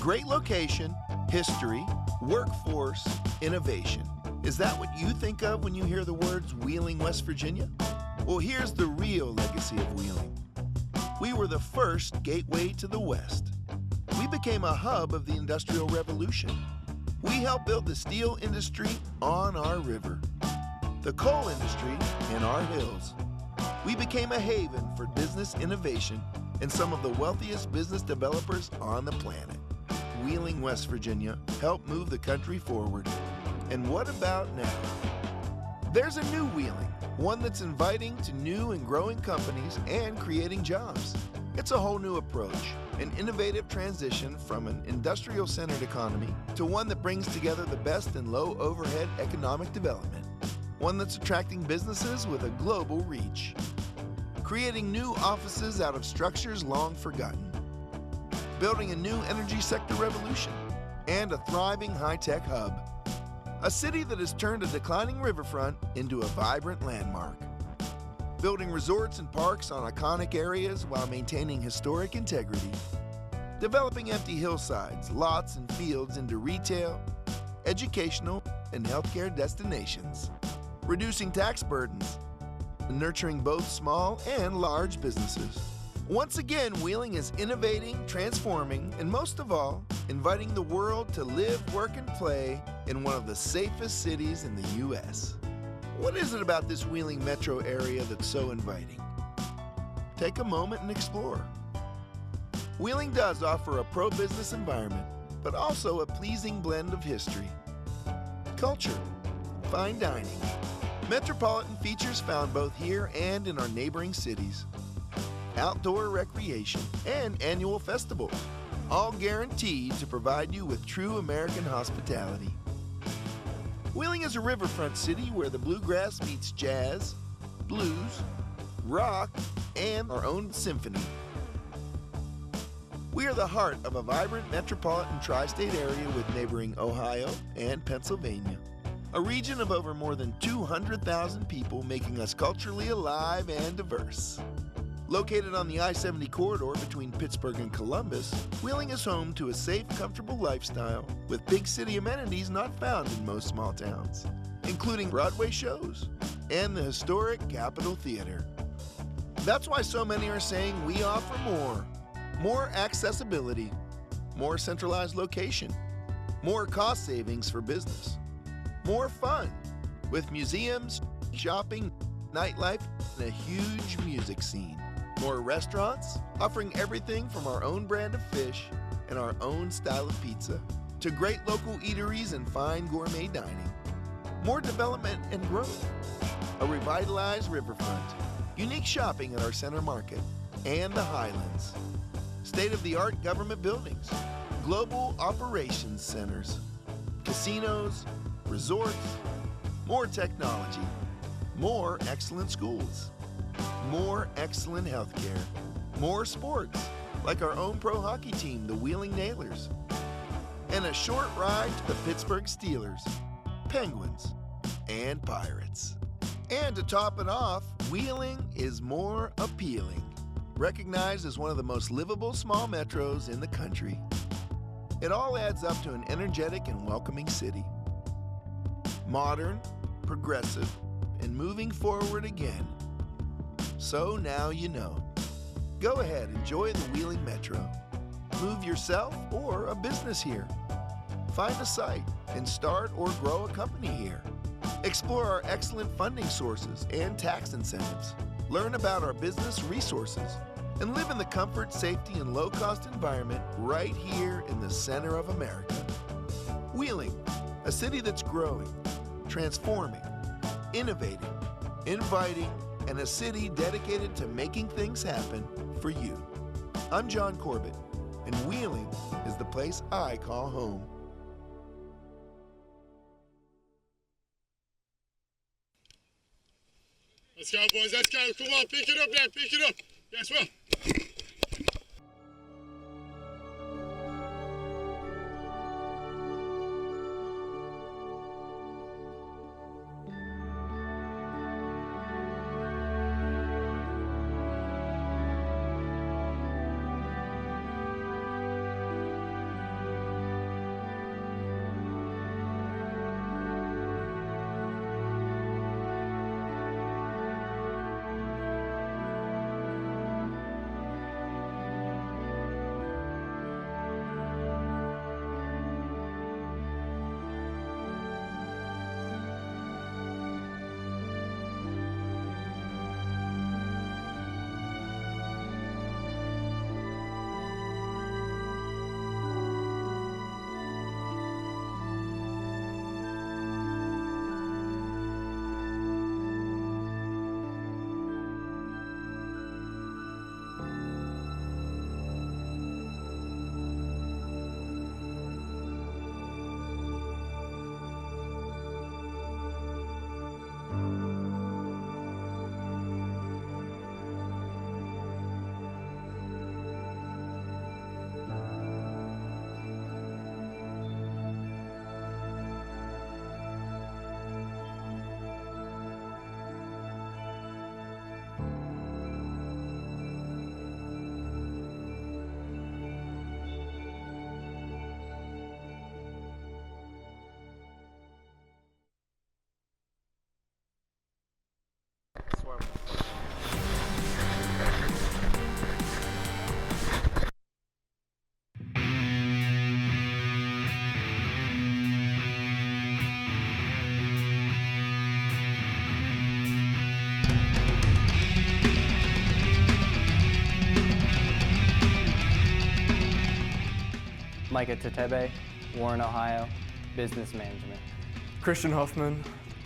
Great location, history, workforce, innovation. Is that what you think of when you hear the words Wheeling, West Virginia? Well, here's the real legacy of Wheeling. We were the first gateway to the West. We became a hub of the Industrial Revolution. We helped build the steel industry on our river, the coal industry in our hills. We became a haven for business innovation and some of the wealthiest business developers on the planet. Wheeling, West Virginia helped move the country forward. And what about now? There's a new Wheeling, one that's inviting to new and growing companies and creating jobs. It's a whole new approach, an innovative transition from an industrial-centered economy to one that brings together the best in low-overhead economic development, one that's attracting businesses with a global reach, creating new offices out of structures long forgotten, building a new energy sector revolution, and a thriving high-tech hub. A city that has turned a declining riverfront into a vibrant landmark. Building resorts and parks on iconic areas while maintaining historic integrity. Developing empty hillsides, lots, and fields into retail, educational, and healthcare destinations. Reducing tax burdens, and nurturing both small and large businesses. Once again, Wheeling is innovating, transforming, and most of all, inviting the world to live, work, and play in one of the safest cities in the U.S. What is it about this Wheeling metro area that's so inviting? Take a moment and explore. Wheeling does offer a pro-business environment, but also a pleasing blend of history, culture, fine dining, metropolitan features found both here and in our neighboring cities, outdoor recreation, and annual festivals, all guaranteed to provide you with true American hospitality. Wheeling is a riverfront city where the bluegrass meets jazz, blues, rock, and our own symphony. We are the heart of a vibrant metropolitan tri-state area with neighboring Ohio and Pennsylvania, a region of over more than 200,000 people, making us culturally alive and diverse. Located on the I-70 corridor between Pittsburgh and Columbus, Wheeling is home to a safe, comfortable lifestyle with big city amenities not found in most small towns, including Broadway shows and the historic Capitol Theater. That's why so many are saying we offer more. More accessibility, more centralized location, more cost savings for business, more fun with museums, shopping, nightlife, and a huge music scene. More restaurants, offering everything from our own brand of fish and our own style of pizza to great local eateries and fine gourmet dining. More development and growth, a revitalized riverfront, unique shopping at our center market, and the Highlands. State-of-the-art government buildings, global operations centers, casinos, resorts, more technology, more excellent schools, more excellent healthcare, more sports, like our own pro hockey team, the Wheeling Nailers, and a short ride to the Pittsburgh Steelers, Penguins, and Pirates. And to top it off, Wheeling is more appealing, recognized as one of the most livable small metros in the country. It all adds up to an energetic and welcoming city. Modern, progressive, and moving forward again. So now you know. Go ahead, enjoy the Wheeling Metro. Move yourself or a business here. Find a site and start or grow a company here. Explore our excellent funding sources and tax incentives. Learn about our business resources and live in the comfort, safety, and low-cost environment right here in the center of America. Wheeling, a city that's growing, transforming, innovating, inviting, and a city dedicated to making things happen for you. I'm John Corbett, and Wheeling is the place I call home. Let's go, boys, let's go. Come on, pick it up now, pick it up. Yes, well. Micah Tetebe, Warren, Ohio, Business Management. Christian Huffman,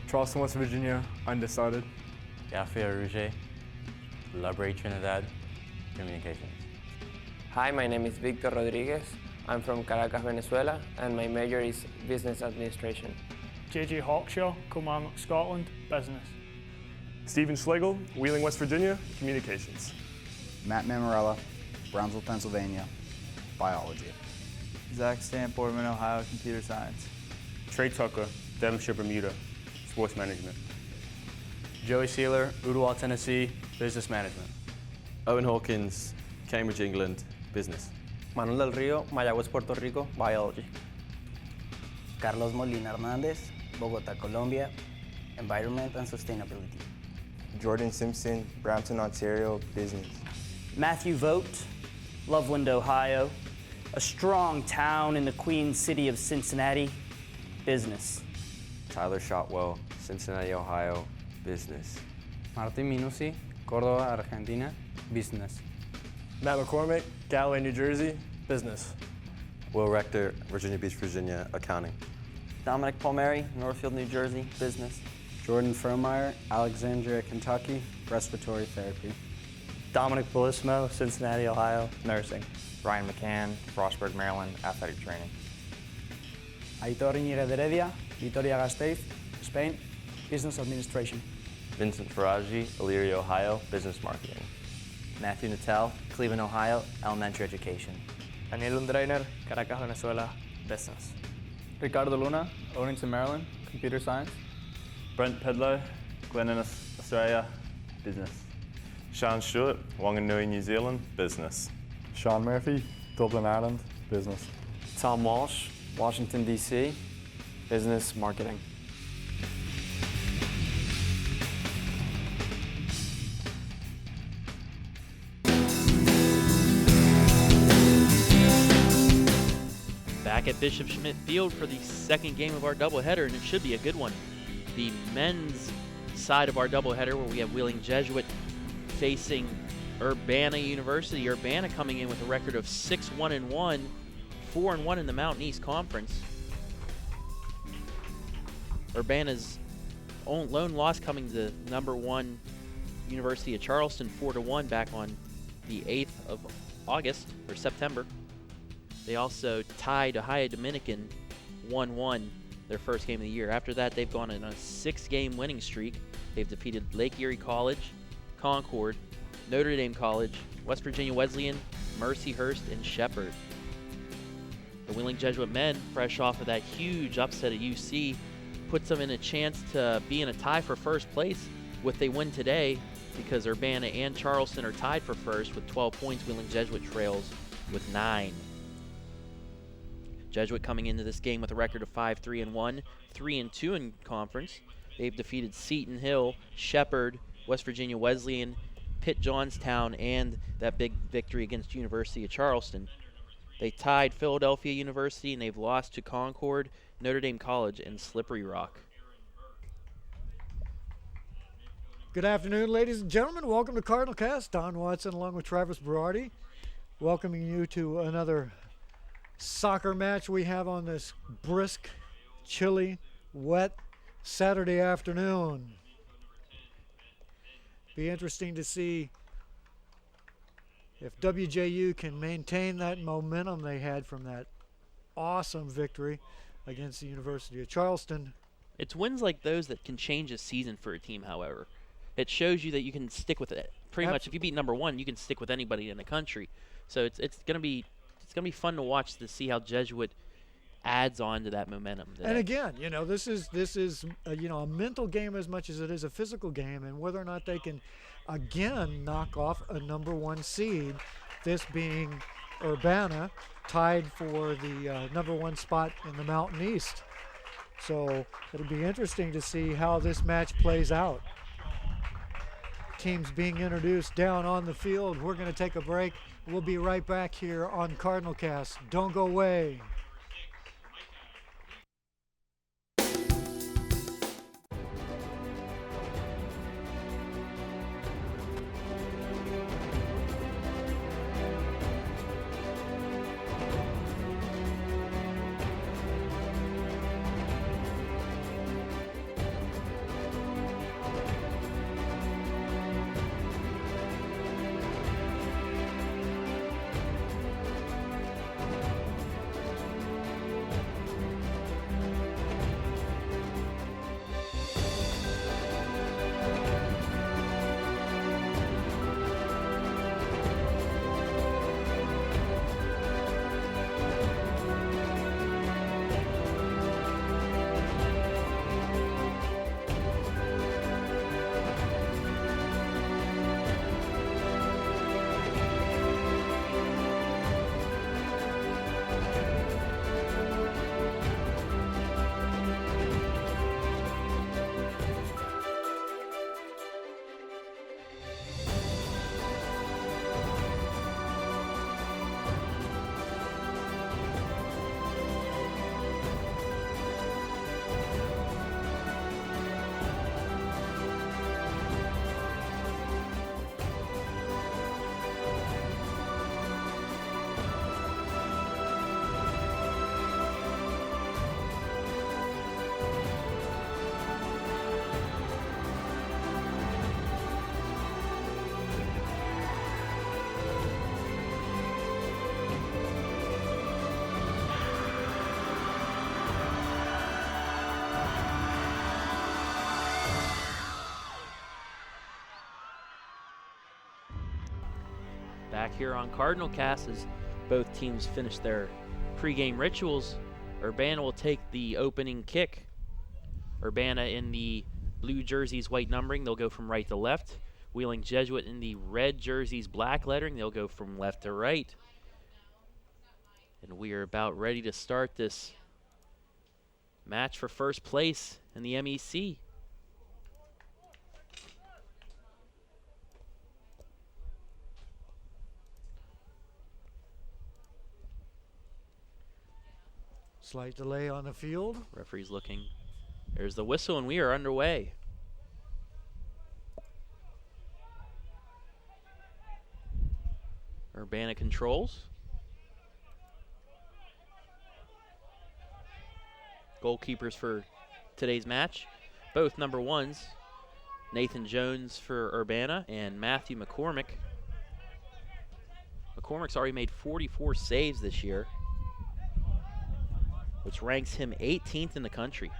Charleston, West Virginia, undecided. Gabriel Rouget, La Brea, Trinidad, Communications. Hi, my name is Victor Rodriguez. I'm from Caracas, Venezuela, and my major is Business Administration. JJ Hawkshaw, Kilmarnock, Scotland, Business. Stephen Schlegel, Wheeling, West Virginia, Communications. Matt Mammarella, Brownsville, Pennsylvania, Biology. Zach Stamp, Boardman, Ohio, Computer Science. Trey Tucker, Devonshire, Bermuda, Sports Management. Joey Sealer, Ottawa, Tennessee, Business Management. Owen Hawkins, Cambridge, England, Business. Manuel del Río, Mayagüez, Puerto Rico, Biology. Carlos Molina Hernandez, Bogotá, Colombia, Environment and Sustainability. Jordan Simpson, Brampton, Ontario, Business. Matthew Vogt, Loveland, Ohio, a strong town in the Queen City of Cincinnati, Business. Tyler Shotwell, Cincinnati, Ohio, Business. Martin Minusi, Córdoba, Argentina, Business. Matt McCormick, Galloway, New Jersey, Business. Will Rector, Virginia Beach, Virginia, Accounting. Dominic Palmieri, Northfield, New Jersey, Business. Jordan Fromeyer, Alexandria, Kentucky, Respiratory Therapy. Dominic Bellismo, Cincinnati, Ohio, Nursing. Brian McCann, Frostburg, Maryland, Athletic Training. Aitor Iñiguez de Heredia, Vitoria-Gasteiz, Spain, Business Administration. Vincent Faraji, Elyria, Ohio, Business Marketing. Matthew Natel, Cleveland, Ohio, Elementary Education. Daniel Undrainer, Caracas, Venezuela, Business. Ricardo Luna, Owenington, Maryland, Computer Science. Brent Pedlow, Glen Innes, Australia, Business. Sean Stewart, Wanganui, New Zealand, Business. Sean Murphy, Dublin, Ireland, Business. Tom Walsh, Washington, D.C., Business Marketing. Back at Bishop Schmidt Field for the second game of our doubleheader, and it should be a good one. The men's side of our doubleheader, where we have Wheeling Jesuit facing Urbana University. Urbana coming in with a record of 6-1-1, 4-1 in the Mountain East Conference. Urbana's lone loss coming to #1 University of Charleston, 4-1 back on the 8th of August or September. They also tied Ohio Dominican 1-1 their first game of the year. After that, they've gone on a 6-game winning streak. They've defeated Lake Erie College, Concord, Notre Dame College, West Virginia Wesleyan, Mercyhurst, and Shepherd. The Wheeling Jesuit men, fresh off of that huge upset at UC, puts them in a chance to be in a tie for first place if they win today, because Urbana and Charleston are tied for first with 12 points. Wheeling Jesuit trails with 9. Jesuit coming into this game with a record of 5-3-1, 3-2 in conference. They've defeated Seton Hill, Shepherd, West Virginia Wesleyan, Pitt Johnstown, and that big victory against University of Charleston. They tied Philadelphia University, and they've lost to Concord, Notre Dame College, and Slippery Rock. Good afternoon, ladies and gentlemen. Welcome to Cardinal Cast. Don Watson along with Travis Berardi, welcoming you to another soccer match we have on this brisk, chilly, wet Saturday afternoon. Be interesting to see if WJU can maintain that momentum they had from that awesome victory against the University of Charleston. It's wins like those that can change a season for a team, however. It shows you that you can stick with it. Pretty much, if you beat #1, you can stick with anybody in the country. So it's going to be fun to watch to see how Jesuit adds on to that momentum. And again, this is a mental game as much as it is a physical game, and whether or not they can again knock off a #1 seed, this being Urbana, tied for the #1 spot in the Mountain East. So it'll be interesting to see how this match plays out. Teams being introduced down on the field. We're going to take a break. We'll be right back here on Cardinal Cast. Don't go away. back here on Cardinal Cast as both teams finish their pregame rituals. Urbana will take the opening kick. Urbana in the blue jerseys, white numbering, they'll go from right to left. Wheeling Jesuit in the red jerseys, black lettering, they'll go from left to right. And we are about ready to start this match for first place in the MEC. Slight delay on the field. Referee's looking. There's the whistle, and we are underway. Urbana controls. Goalkeepers for today's match, both number ones. Nathan Jones for Urbana and Matthew McCormick. McCormick's already made 44 saves this year, which ranks him 18th in the country.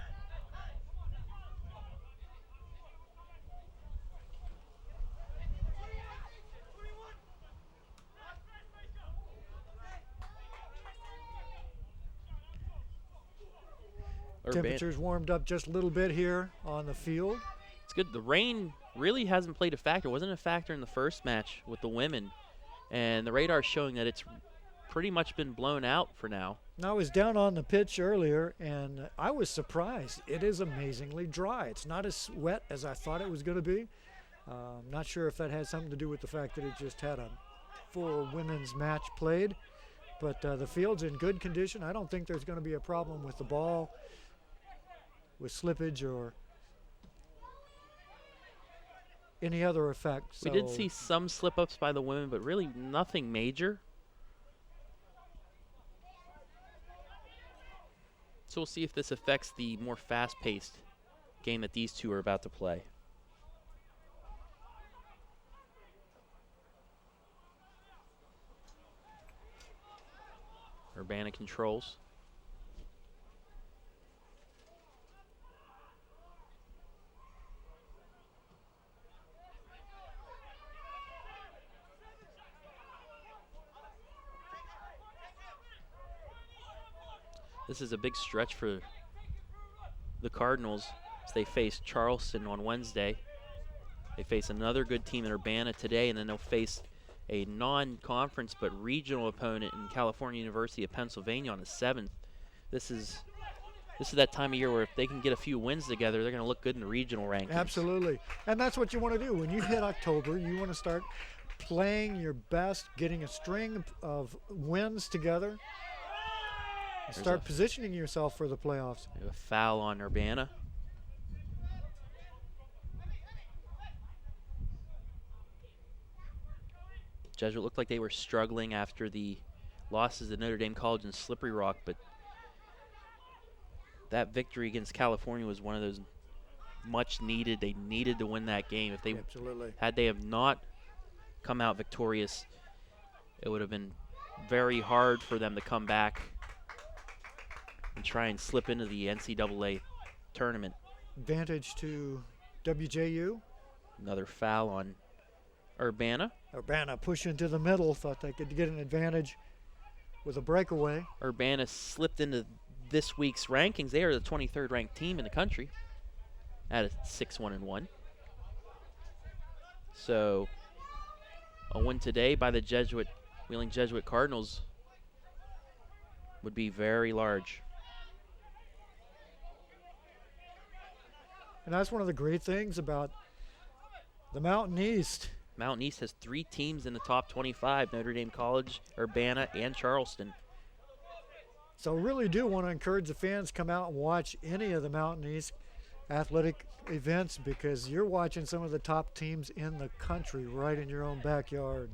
Temperatures warmed up just a little bit here on the field. It's good. The rain really hasn't played a factor. It wasn't a factor in the first match with the women. And the radar's showing that it's pretty much been blown out for now. I was down on the pitch earlier, and I was surprised. It is amazingly dry. It's not as wet as I thought it was going to be. I'm not sure if that has something to do with the fact that it just had a full women's match played. But the field's in good condition. I don't think there's going to be a problem with the ball, with slippage or any other effect. We did see some slip-ups by the women, but really nothing major. So we'll see if this affects the more fast-paced game that these two are about to play. Urbana controls. This is a big stretch for the Cardinals as they face Charleston on Wednesday. They face another good team in Urbana today, and then they'll face a non-conference but regional opponent in California University of Pennsylvania on the 7th. This is that time of year where if they can get a few wins together, they're going to look good in the regional rankings. Absolutely. And that's what you want to do. When you hit October, you want to start playing your best, getting a string of wins together. Start positioning yourself for the playoffs. We have a foul on Urbana. Jesuit looked like they were struggling after the losses to Notre Dame College and Slippery Rock, but that victory against California was one of those much needed. They needed to win that game. If they had they have not come out victorious, it would have been very hard for them to come back and try and slip into the NCAA tournament. Advantage to WJU. Another foul on Urbana. Urbana push into the middle, thought they could get an advantage with a breakaway. Urbana slipped into this week's rankings. They are the 23rd ranked team in the country at a 6-1-1. So a win today by the Wheeling Jesuit Cardinals would be very large. And that's one of the great things about the Mountain East. Mountain East has 3 teams in the top 25, Notre Dame College, Urbana, and Charleston. So really do want to encourage the fans to come out and watch any of the Mountain East athletic events, because you're watching some of the top teams in the country right in your own backyard.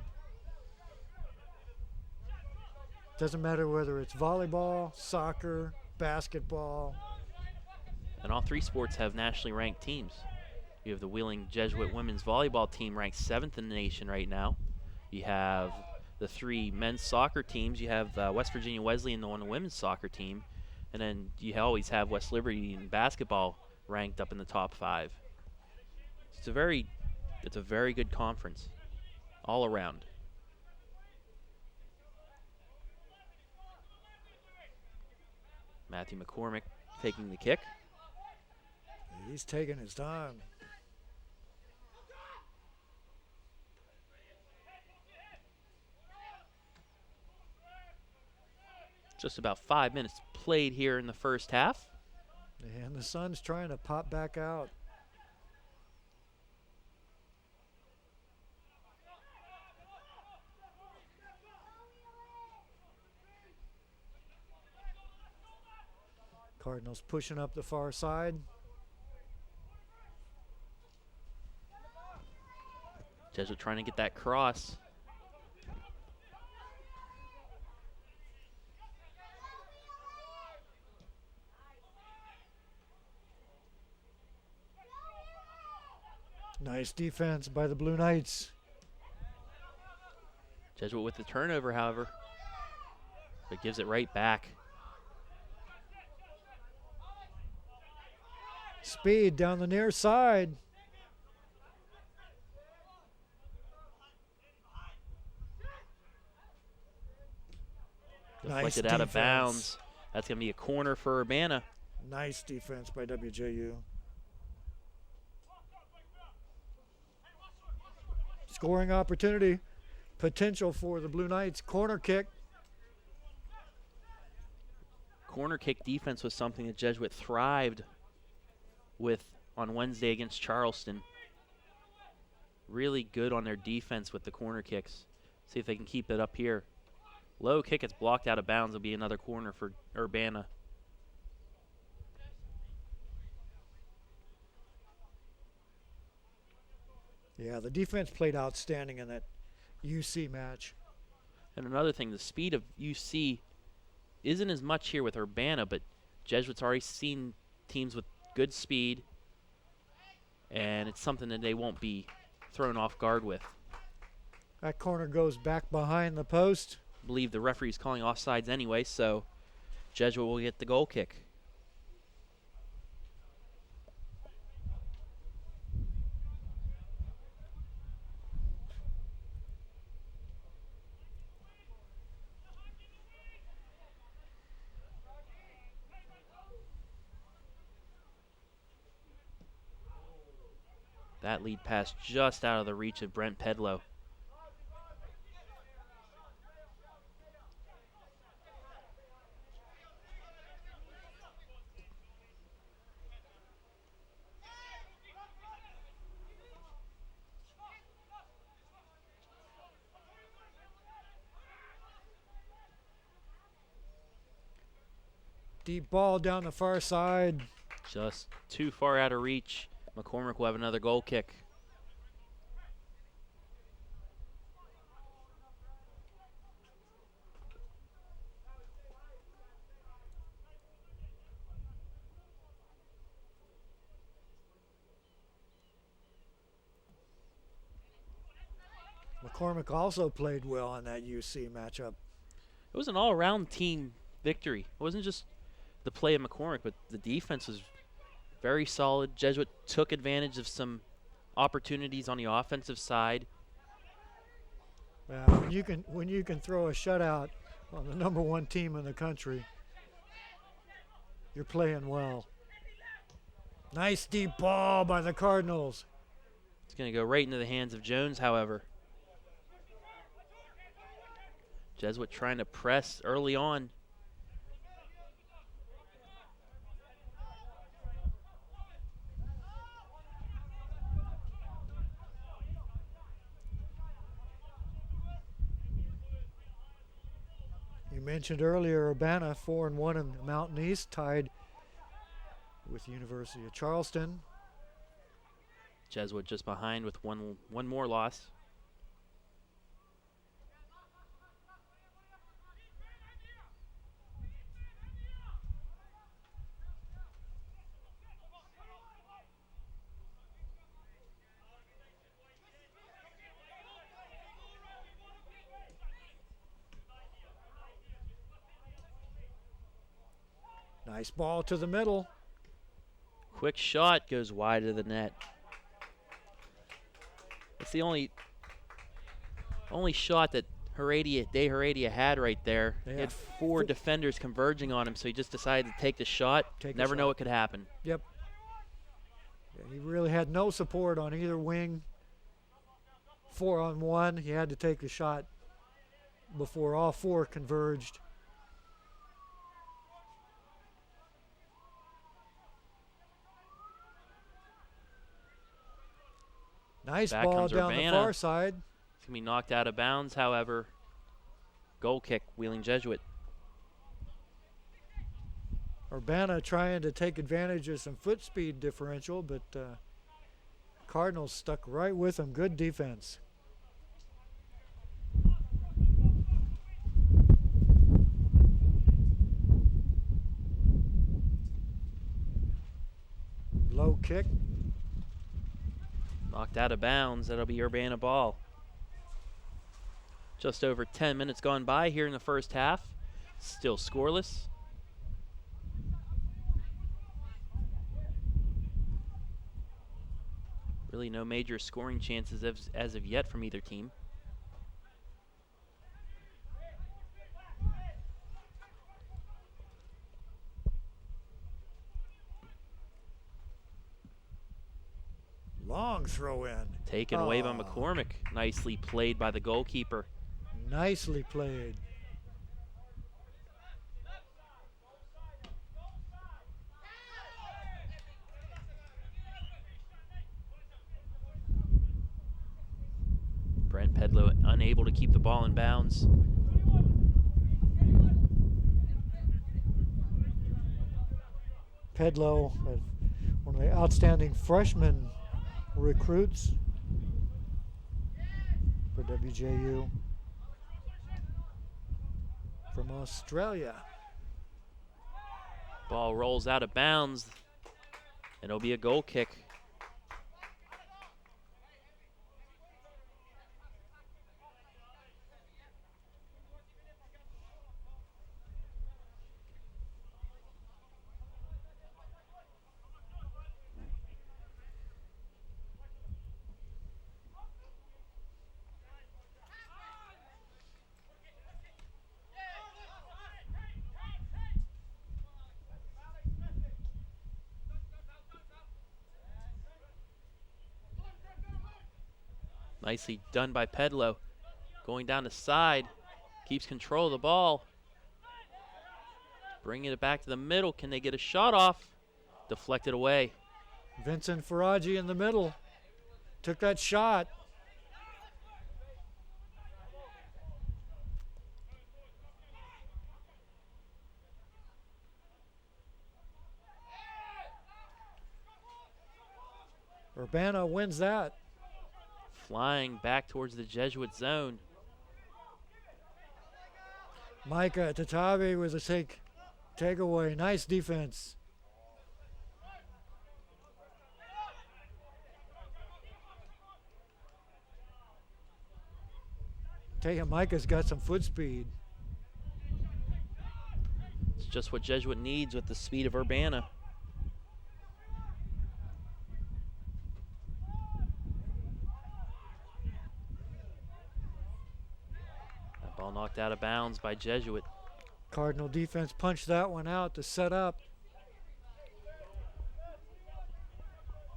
Doesn't matter whether it's volleyball, soccer, basketball. And all 3 sports have nationally ranked teams. You have the Wheeling Jesuit women's volleyball team ranked 7th in the nation right now. You have the 3 men's soccer teams. You have West Virginia Wesleyan on the women's soccer team. And then you always have West Liberty in basketball ranked up in the top 5. It's a very good conference all around. Matthew McCormick taking the kick. He's taking his time. Just about 5 minutes played here in the first half. And the sun's trying to pop back out. Cardinals pushing up the far side. Jesuit trying to get that cross. Nice defense by the Blue Knights. Jesuit with the turnover, however, but gives it right back. Speed down the near side. Deflected Nice out of defense. bounds. That's going to be a corner for Urbana. Nice defense by WJU. Scoring opportunity. Potential for the Blue Knights. Corner kick. Corner kick defense was something that Jesuit thrived with on Wednesday against Charleston. Really good on their defense with the corner kicks. See if they can keep it up here. Low kick, it's blocked out of bounds. It'll be another corner for Urbana. Yeah, the defense played outstanding in that UC match. And another thing, the speed of UC isn't as much here with Urbana, but Jesuit's already seen teams with good speed, and it's something that they won't be thrown off guard with. That corner goes back behind the post. I believe the referee's calling offsides anyway, so Jesuit will get the goal kick. That lead pass just out of the reach of Brent Pedlow. Deep ball down the far side. Just too far out of reach. McCormick will have another goal kick. McCormick also played well in that UC matchup. It was an all-around team victory. It wasn't just the play of McCormick, but the defense was very solid. Jesuit took advantage of some opportunities on the offensive side. When you can throw a shutout on the #1 team in the country, you're playing well. Nice deep ball by the Cardinals. It's going to go right into the hands of Jones, however. Jesuit trying to press early on. You mentioned earlier Urbana 4-1 in the Mountain East, tied with University of Charleston. Jesuit just behind with one more loss. Nice ball to the middle. Quick shot goes wide of the net. It's the only shot that Heredia had right there. Yeah. He had 4 defenders converging on him, so he just decided to take the shot. Never know what could happen. Yep. Yeah, he really had no support on either wing. 4-on-1. He had to take the shot before all 4 converged. Nice Back ball comes down Urbana. the far side. It's going to be knocked out of bounds, however. Goal kick, Wheeling Jesuit. Urbana trying to take advantage of some foot speed differential, but Cardinals stuck right with them. Good defense. Low kick. Knocked out of bounds. That'll be Urbana ball. Just over 10 minutes gone by here in the first half. Still scoreless. Really no major scoring chances as of yet from either team. Long throw in. Taken away by McCormick. Nicely played by the goalkeeper. Nicely played. Brent Pedlow unable to keep the ball in bounds. Pedlow, one of the outstanding freshman recruits for WJU from Australia. Ball rolls out of bounds, and it'll be a goal kick. Nicely done by Pedlow. Going down the side. Keeps control of the ball. Bringing it back to the middle. Can they get a shot off? Deflected away. Vincent Faraggi in the middle. Took that shot. Urbana wins that. Flying back towards the Jesuit zone. Micah Tatabe with a takeaway. Nice defense. Micah's got some foot speed. It's just what Jesuit needs with the speed of Urbana. Ball knocked out of bounds by Jesuit. Cardinal defense punched that one out to set up.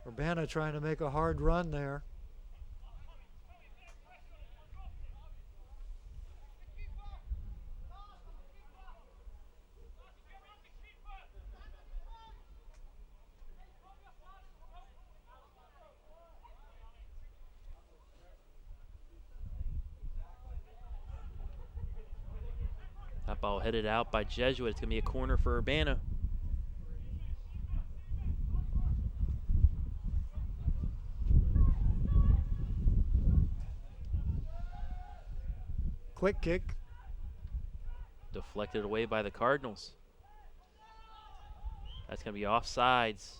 Urbana trying to make a hard run there. That ball headed out by Jesuit. It's going to be a corner for Urbana. Quick kick. Deflected away by the Cardinals. That's going to be offsides.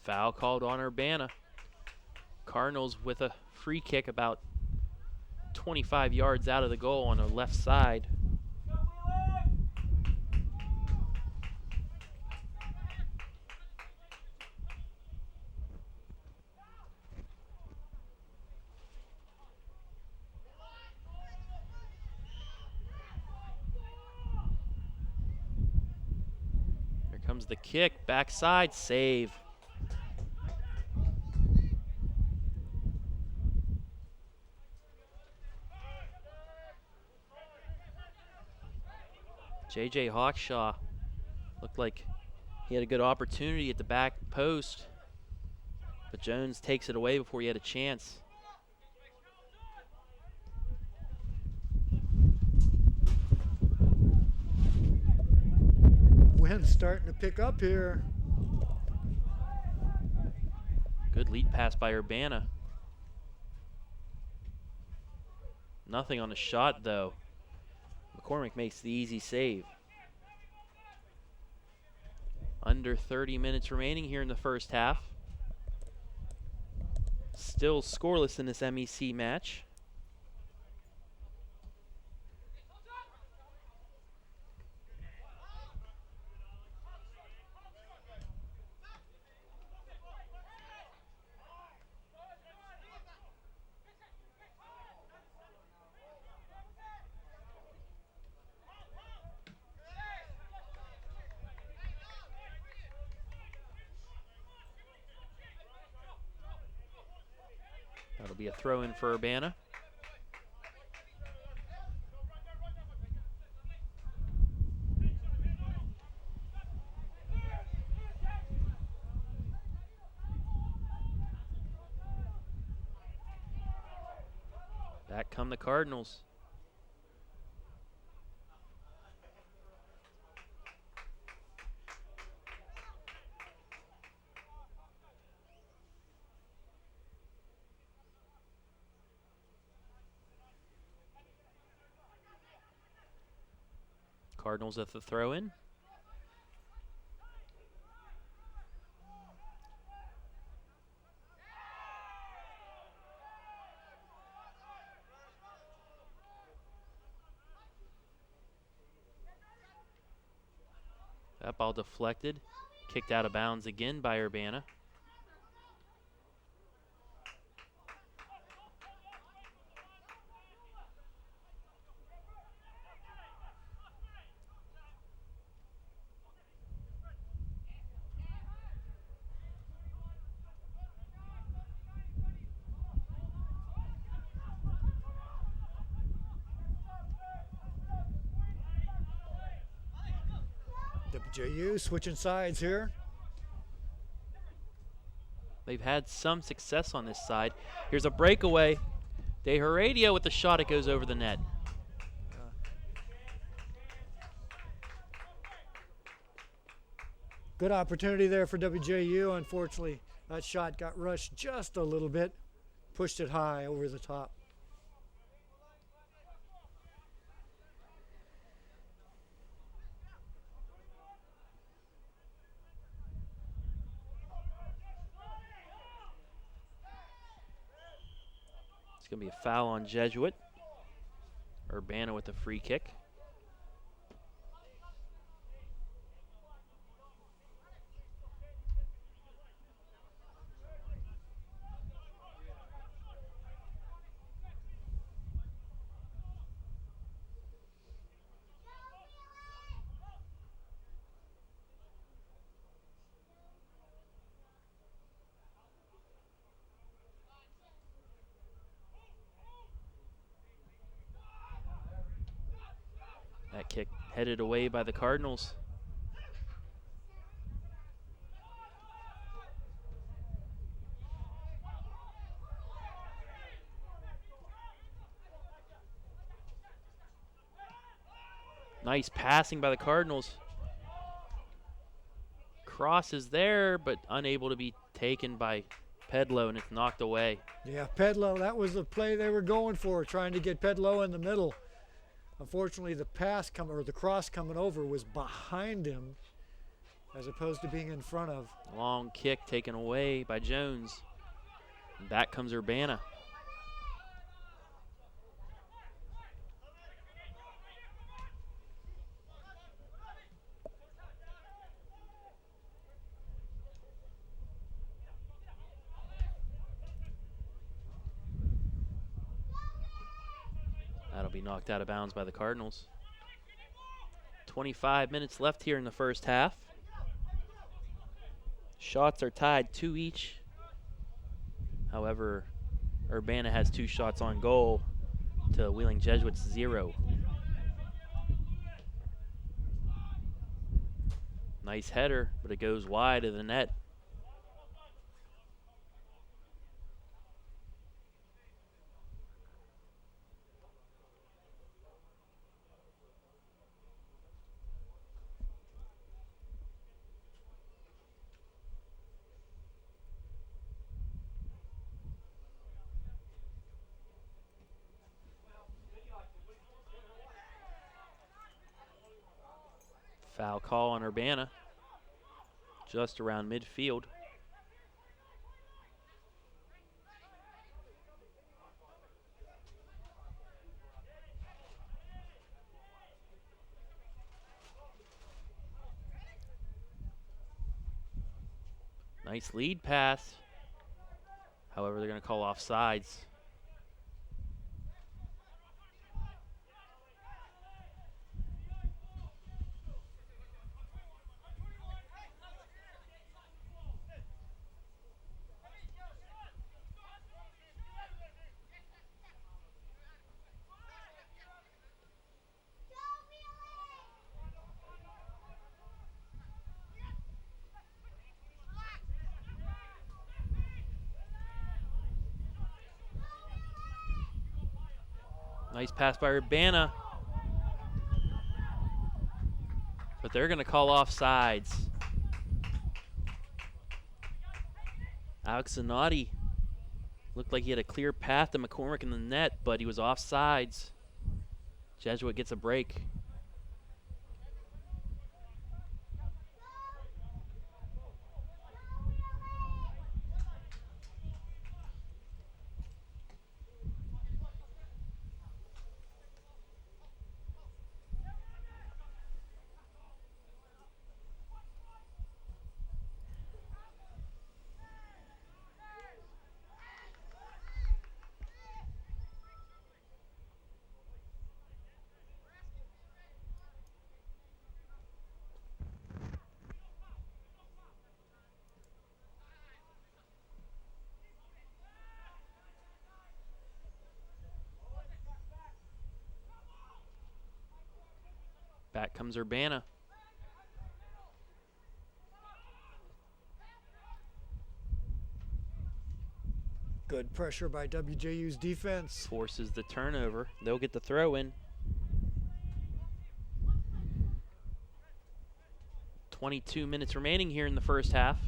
Foul called on Urbana. Cardinals with a free kick about 25 yards out of the goal on the left side. Here comes the kick, backside, save. J.J. Hawkshaw looked like he had a good opportunity at the back post, but Jones takes it away before he had a chance. Wind's starting to pick up here. Good lead pass by Urbana. Nothing on the shot, though. McCormick makes the easy save. Under 30 minutes remaining here in the first half. Still scoreless in this MEC match. That'll be a throw in for Urbana. Back come the Cardinals. Cardinals at the throw-in. That ball deflected, kicked out of bounds again by Urbana. WJU switching sides here. They've had some success on this side. Here's a breakaway. De Heredia with the shot, it goes over the net. Good opportunity there for WJU. Unfortunately, that shot got rushed just a little bit, pushed it high over the top. It's going to be a foul on Jesuit. Urbana with a free kick. That kick headed away by the Cardinals. Nice passing by the Cardinals. Cross is there, but unable to be taken by Pedlow, and it's knocked away. Yeah, Pedlow, that was the play they were going for, trying to get Pedlow in the middle. Unfortunately, the cross coming over was behind him as opposed to being in front of. Long kick taken away by Jones. And back comes Urbana. That'll be knocked out of bounds by the Cardinals. 25 minutes left here in the first half. Shots are tied 2 each. However, Urbana has 2 shots on goal to Wheeling Jesuits 0. Nice header, but it goes wide of the net. Foul call on Urbana, just around midfield. Nice lead pass. However, they're going to call offsides. Nice pass by Urbana. But they're going to call offsides. Alex Zanotti looked like he had a clear path to McCormick in the net, but he was offsides. Jesuit gets a break. Back comes Urbana. Good pressure by WJU's defense. Forces the turnover. They'll get the throw in. 22 minutes remaining here in the first half.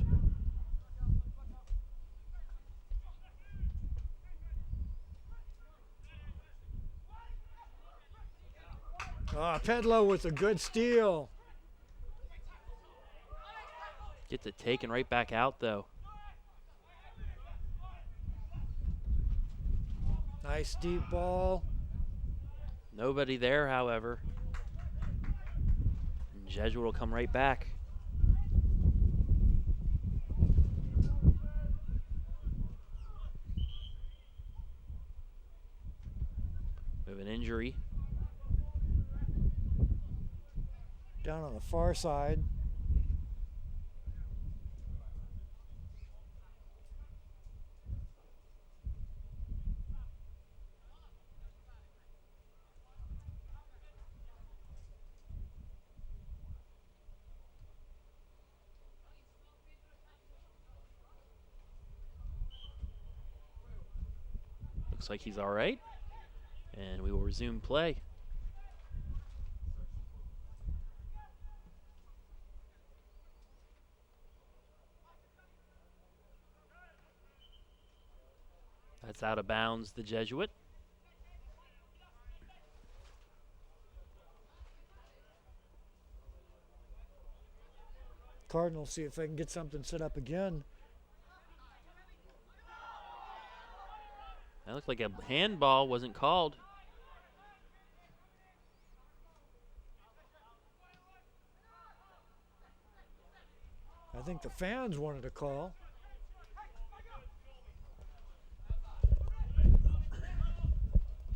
Pedlo with a good steal. Gets it taken right back out, though. Nice deep ball. Nobody there, however. And Jesuit will come right back. We have an injury. Down on the far side. Looks like he's all right. And we will resume play. That's out of bounds, the Jesuit. Cardinals see if they can get something set up again. That looked like a handball, wasn't called. I think the fans wanted a call.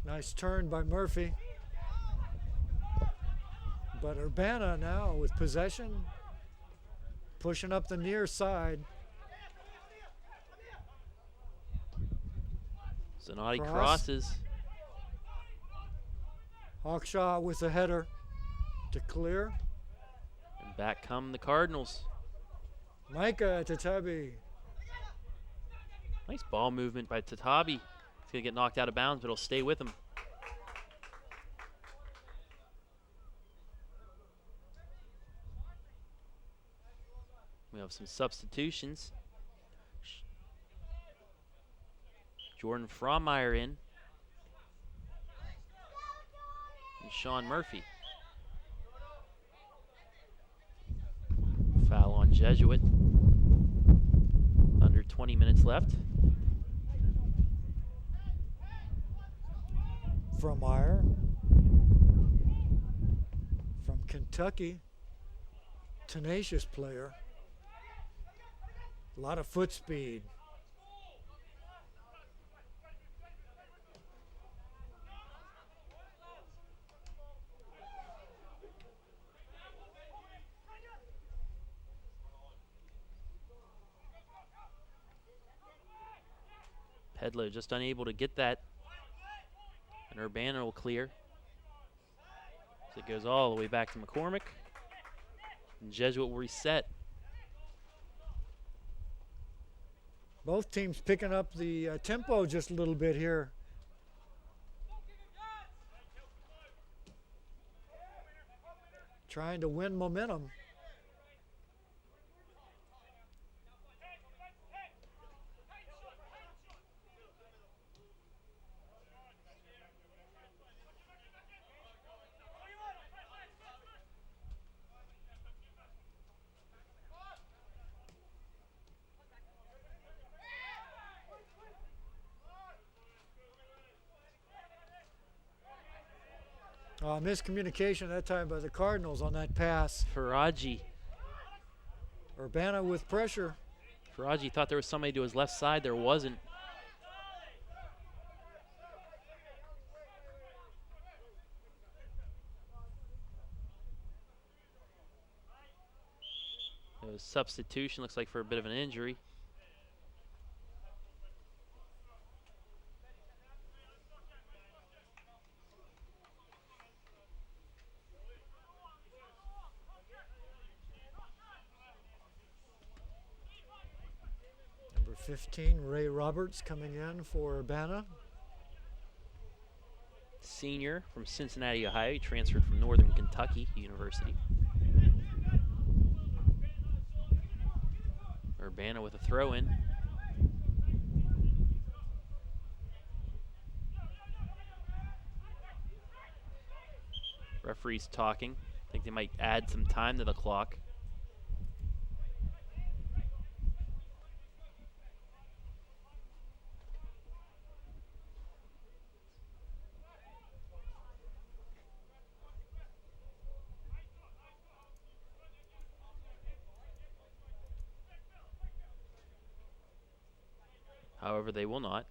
Nice turn by Murphy. But Urbana now with possession, pushing up the near side. Zanotti crosses. Hawkshaw with a header to clear. And back come the Cardinals. Micah Tatabi. Nice ball movement by Tatabi. He's going to get knocked out of bounds, but it'll stay with him. We have some substitutions. Jordan Frommeyer in. And Sean Murphy. Foul on Jesuit. Under 20 minutes left. Frommeyer from Kentucky. Tenacious player. A lot of foot speed. Pedlo just unable to get that. And Urbana will clear. So it goes all the way back to McCormick. And Jesuit will reset. Both teams picking up the tempo just a little bit here. Trying to win momentum. Miscommunication that time by the Cardinals on that pass. Faraji. Urbana with pressure. Faraji thought there was somebody to his left side. There wasn't. There was substitution, looks like for a bit of an injury. Number 15, Ray Roberts coming in for Urbana. Senior from Cincinnati, Ohio. He transferred from Northern Kentucky University. Urbana with a throw in. Referees talking. I think they might add some time to the clock. However, they will not.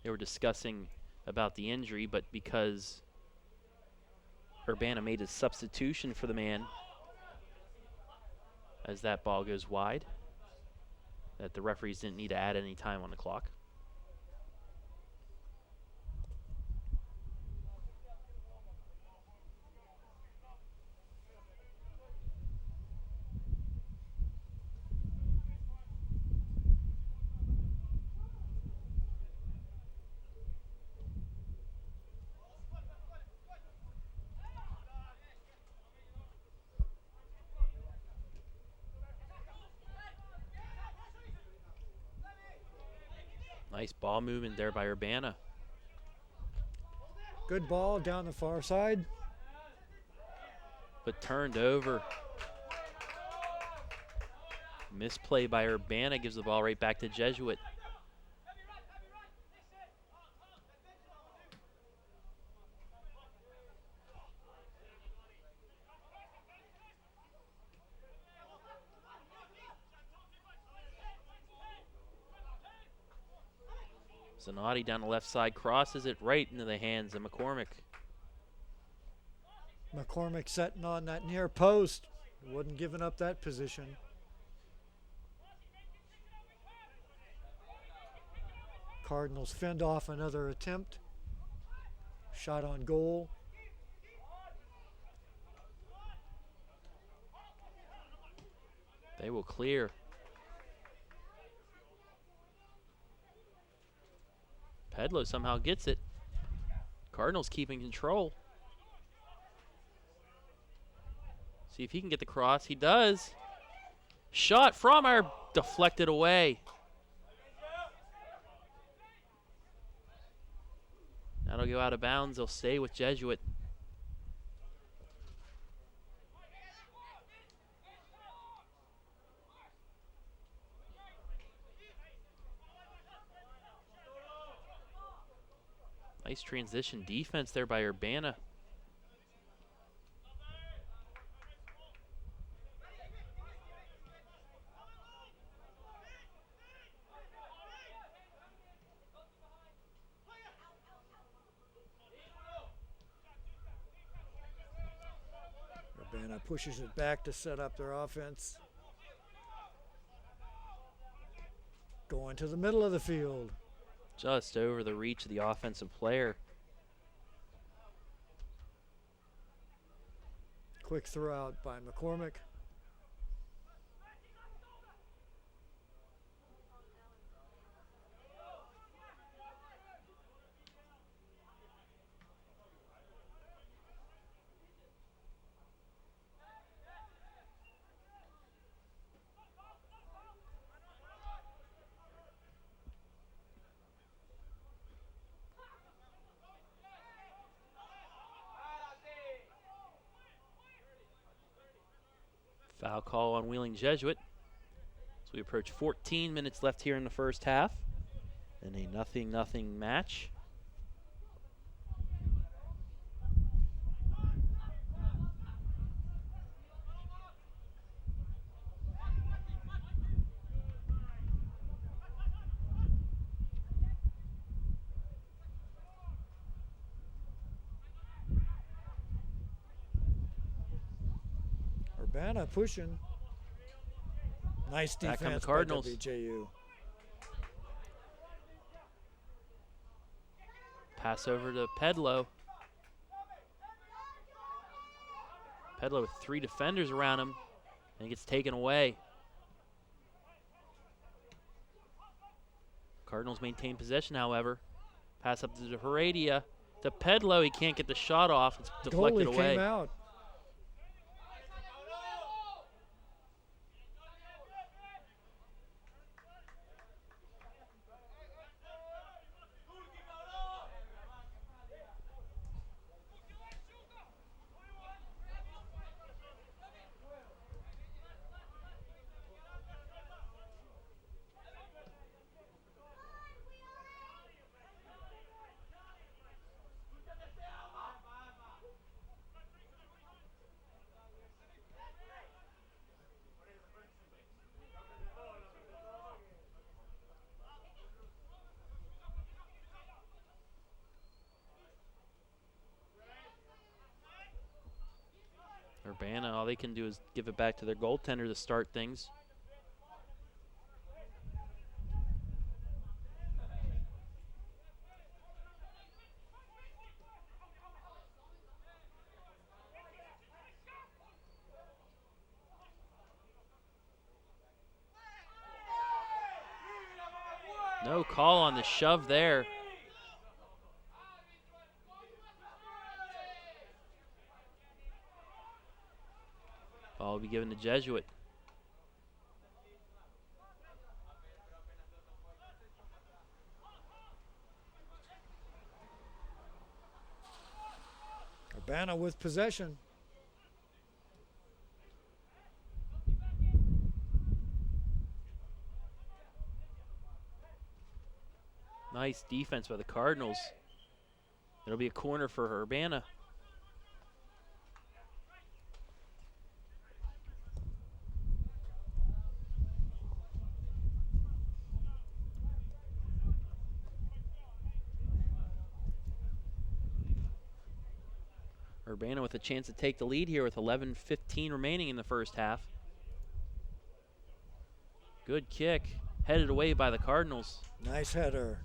They were discussing about the injury, but because Urbana made a substitution for the man as that ball goes wide, that the referees didn't need to add any time on the clock. Nice ball movement there by Urbana. Good ball down the far side. But turned over. Misplay by Urbana gives the ball right back to Jesuit. Zanotti down the left side, crosses it right into the hands of McCormick. McCormick setting on that near post. Wasn't giving up that position. Cardinals fend off another attempt. Shot on goal. They will clear. Pedlo somehow gets it. Cardinals keeping control. See if he can get the cross. He does. Shot from our deflected away. That'll go out of bounds. They'll stay with Jesuit. Nice transition defense there by Urbana. Urbana pushes it back to set up their offense. Going to the middle of the field. Just over the reach of the offensive player. Quick throw out by McCormick. Foul call on Wheeling Jesuit. So we approach 14 minutes left here in the first half in a 0-0 match. Urbana pushing. Nice Back defense on the Cardinals. by WJU. Pass over to Pedlo. Pedlo with 3 defenders around him, and he gets taken away. Cardinals maintain possession, however. Pass up to Heredia. To Pedlo, he can't get the shot off. It's deflected Goalie away. came out. Urbana, all they can do is give it back to their goaltender to start things. No call on the shove there. Ball will be given to Jesuit. Urbana with possession. Nice defense by the Cardinals. It'll be a corner for Urbana. Urbana with a chance to take the lead here with 11:15 remaining in the first half. Good kick, headed away by the Cardinals. Nice header.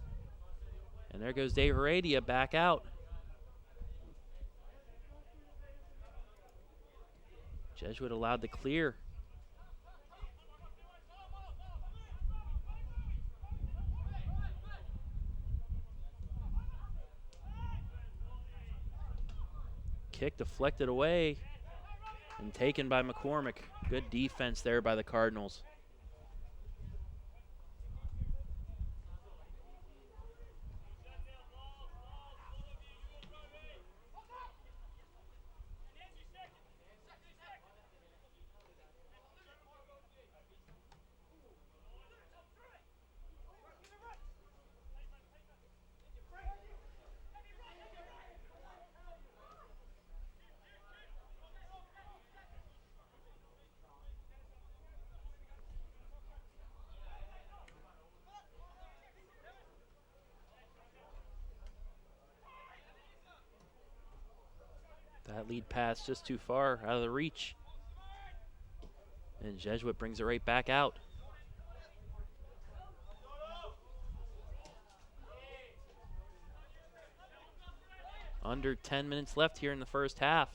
And there goes Dave Heredia back out. Jesuit allowed to clear. Kick deflected away and taken by McCormick. Good defense there by the Cardinals. That lead pass just too far out of the reach. And Jesuit brings it right back out. Under 10 minutes left here in the first half.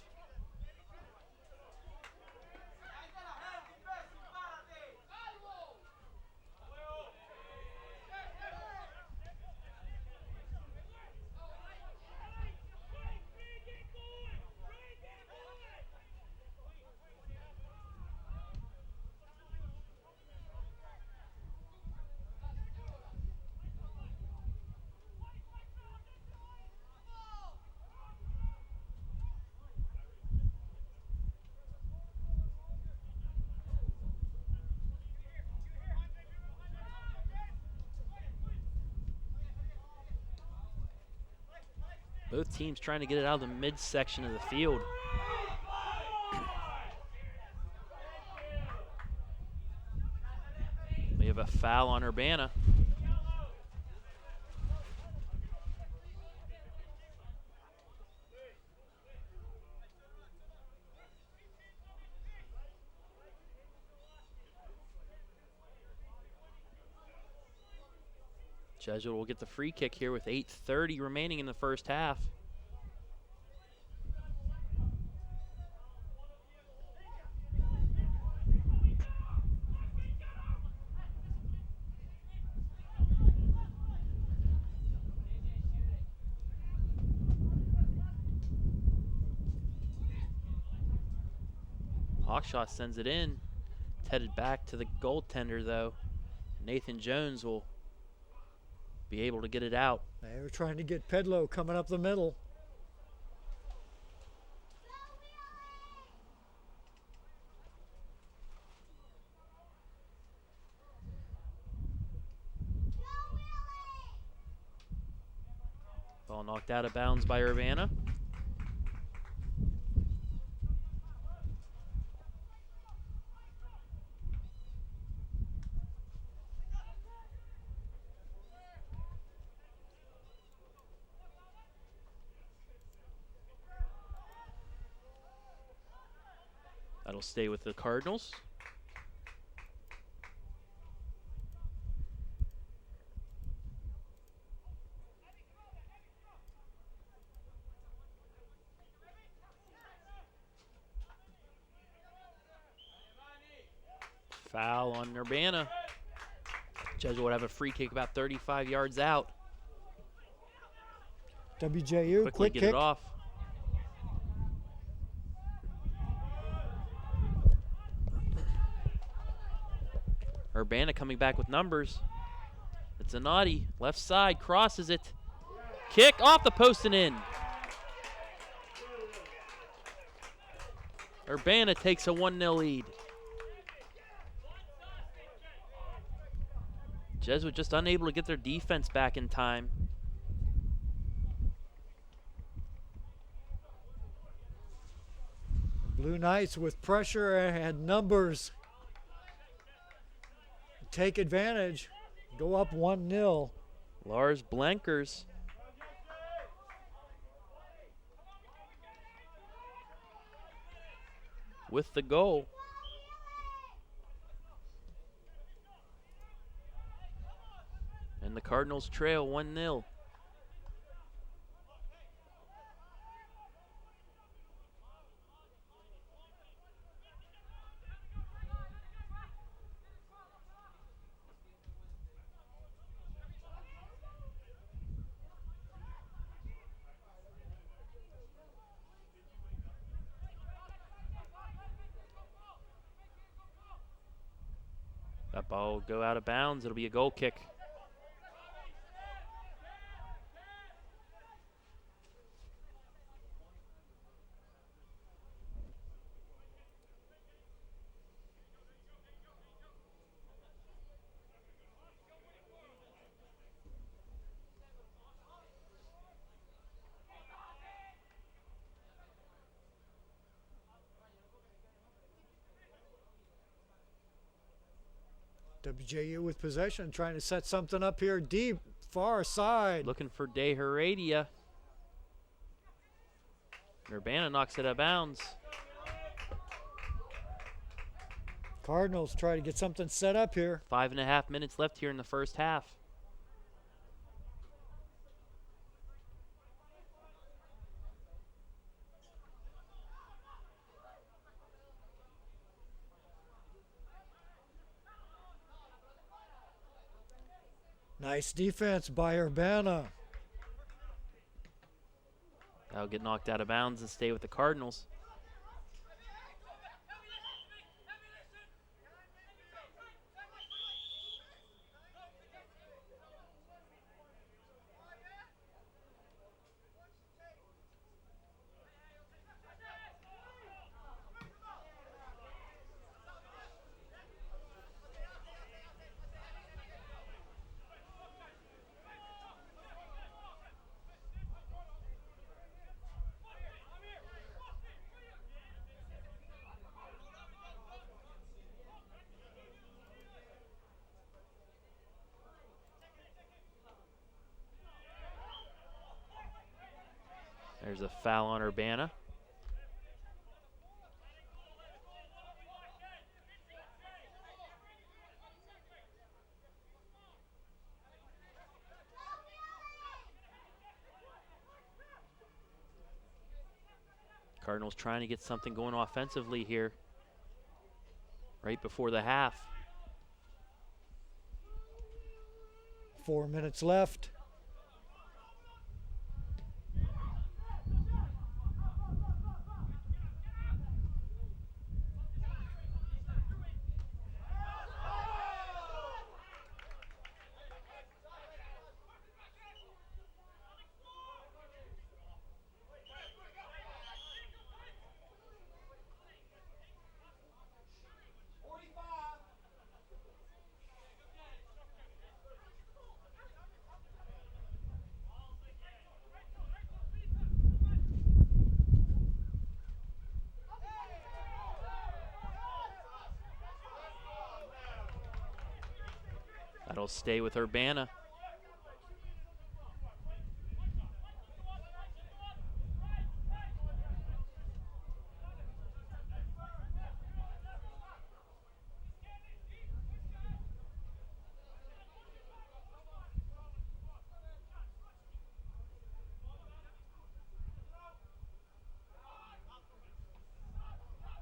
Both teams trying to get it out of the midsection of the field. We have a foul on Urbana. Jesuit will get the free kick here with 8:30 remaining in the first half. Hawkshaw sends it in. It's headed back to the goaltender though. Nathan Jones will be able to get it out. They were trying to get Pedlow coming up the middle. Ball knocked out of bounds by Urbana. That'll stay with the Cardinals. Foul on Urbana. Jesuit would have a free kick about 35 yards out. WJU, Quickly quick get kick. it off. Urbana coming back with numbers. It's Zanotti, left side, crosses it. Kick off the post and in. Urbana takes a 1-0 lead. Jesuit just unable to get their defense back in time. Blue Knights with pressure and numbers take advantage, go up 1-0. Lars Blankers with the goal. And the Cardinals trail 1-0. That ball will go out of bounds. It'll be a goal kick. WJU with possession, trying to set something up here deep, far side. Looking for De Heredia. Urbana knocks it out of bounds. Cardinals try to get something set up here. 5.5 minutes left here in the first half. Nice defense by Urbana. That'll get knocked out of bounds and stay with the Cardinals. There's a foul on Urbana. Cardinals trying to get something going offensively here right before the half. 4 minutes left. That'll stay with Urbana.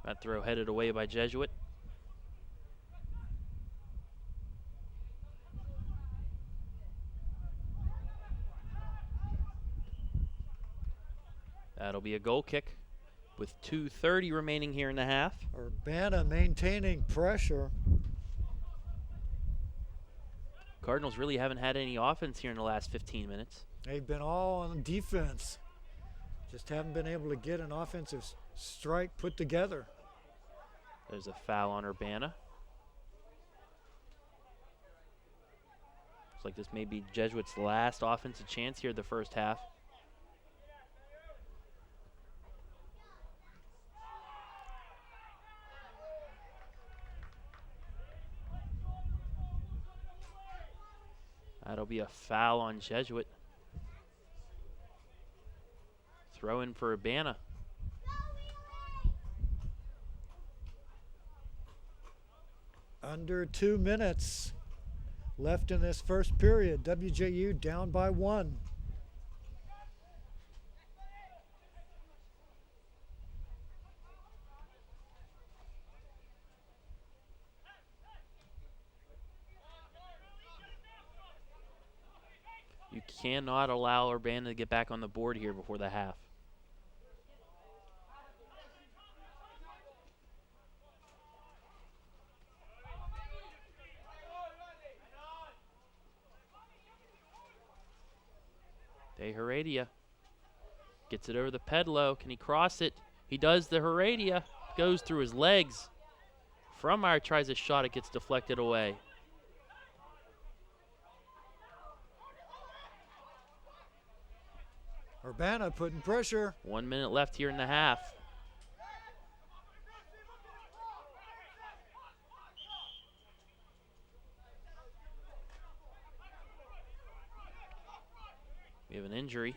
That throw headed away by Jesuit. That'll be a goal kick with 2:30 remaining here in the half. Urbana maintaining pressure. Cardinals really haven't had any offense here in the last 15 minutes. They've been all on defense. Just haven't been able to get an offensive strike put together. There's a foul on Urbana. Looks like this may be Jesuit's last offensive chance here the first half. That'll be a foul on Jesuit. Throw in for Urbana. Under 2 minutes left in this first period. WJU down by 1. You cannot allow Urbana to get back on the board here before the half. De Heredia gets it over the Pedlo. Can he cross it? He does. The Heredia goes through his legs. Frommeyer tries a shot. It gets deflected away. Urbana putting pressure. 1 minute left here in the half. We have an injury.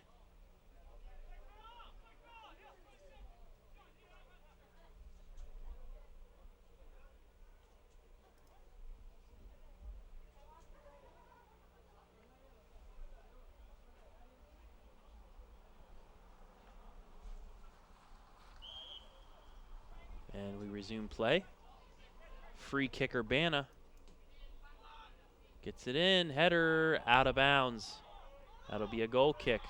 And we resume play. Free kick Urbana. Gets it in, header, out of bounds. That'll be a goal kick.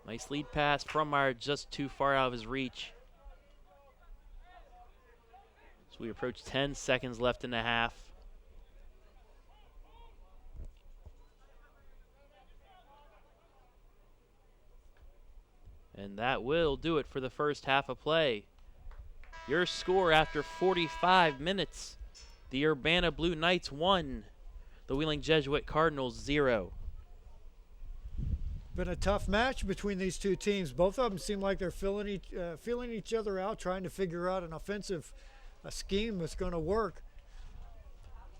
Nice lead pass. Frommeyer just too far out of his reach. So we approach 10 seconds left in the half. And that will do it for the first half of play. Your score after 45 minutes. The Urbana Blue Knights 1. The Wheeling Jesuit Cardinals 0. Been a tough match between these two teams. Both of them seem like they're feeling each other out, trying to figure out an offensive scheme that's going to work.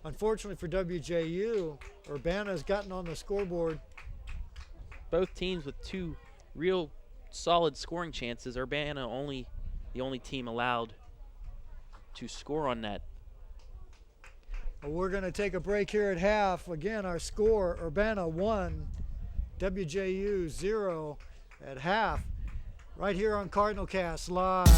Unfortunately for WJU, Urbana has gotten on the scoreboard. Both teams with two real solid scoring chances. Urbana the only team allowed to score on that. Well, we're going to take a break here at half. Again, our score, Urbana 1, WJU 0 at half. Right here on Cardinal Cast Live.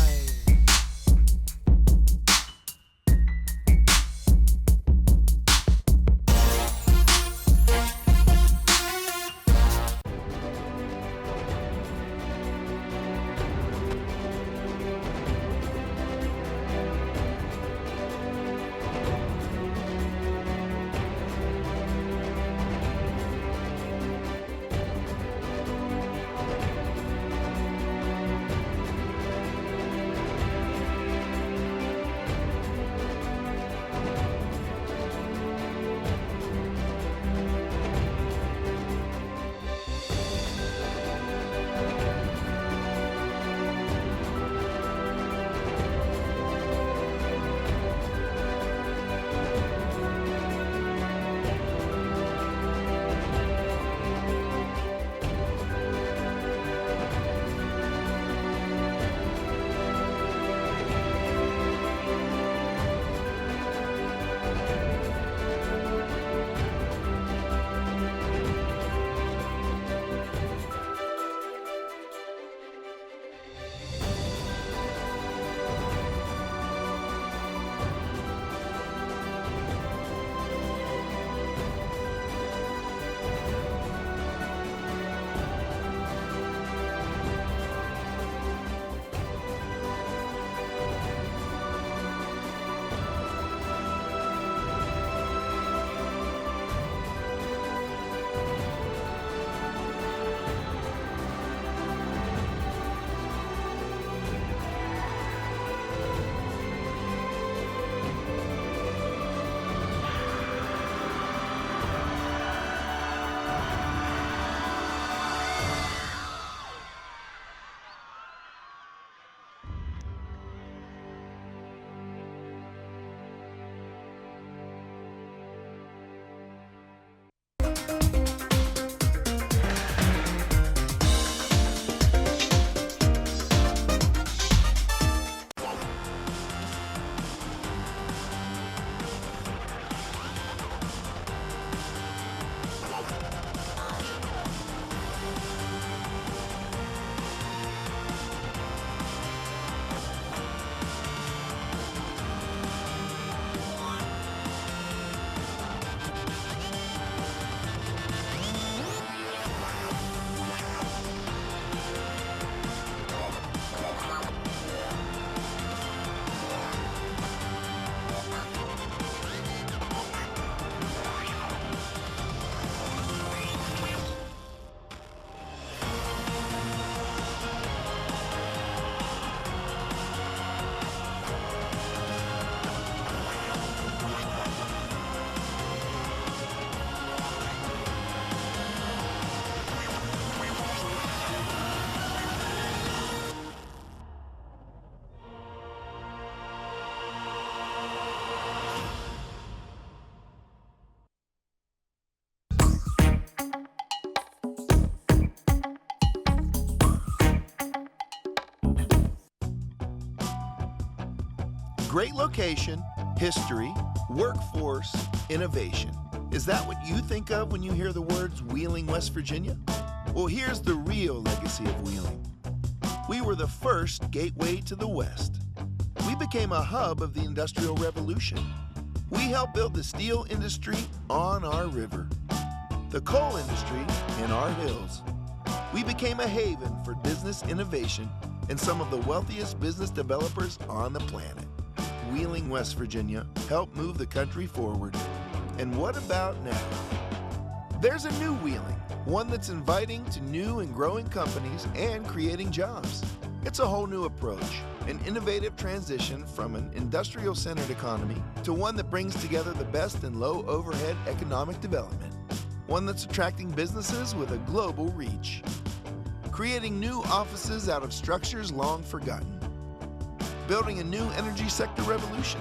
Great location, history, workforce, innovation. Is that what you think of when you hear the words Wheeling, West Virginia? Well, here's the real legacy of Wheeling. We were the first gateway to the West. We became a hub of the Industrial Revolution. We helped build the steel industry on our river, the coal industry in our hills. We became a haven for business innovation and some of the wealthiest business developers on the planet. Wheeling, West Virginia helped move the country forward. And what about now? There's a new Wheeling, one that's inviting to new and growing companies and creating jobs. It's a whole new approach, an innovative transition from an industrial-centered economy to one that brings together the best in low-overhead economic development, one that's attracting businesses with a global reach, creating new offices out of structures long forgotten, building a new energy sector revolution,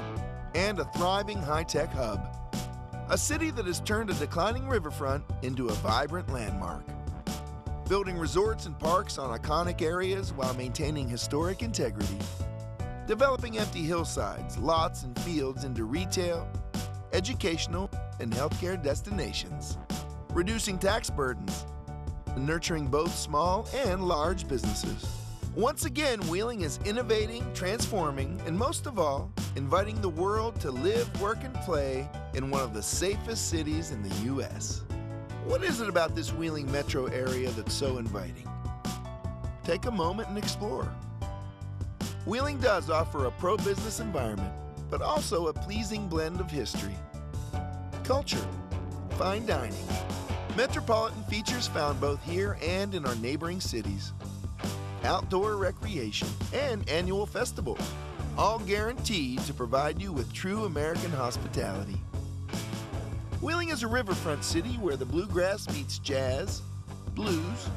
and a thriving high-tech hub. A city that has turned a declining riverfront into a vibrant landmark, building resorts and parks on iconic areas while maintaining historic integrity, developing empty hillsides, lots, and fields into retail, educational, and healthcare destinations, reducing tax burdens, and nurturing both small and large businesses. Once again, Wheeling is innovating, transforming, and most of all, inviting the world to live, work, and play in one of the safest cities in the U.S. What is it about this Wheeling metro area that's so inviting? Take a moment and explore. Wheeling does offer a pro-business environment, but also a pleasing blend of history, culture, fine dining, metropolitan features found both here and in our neighboring cities, outdoor recreation, and annual festivals, all guaranteed to provide you with true American hospitality. Wheeling is a riverfront city where the bluegrass meets jazz, blues,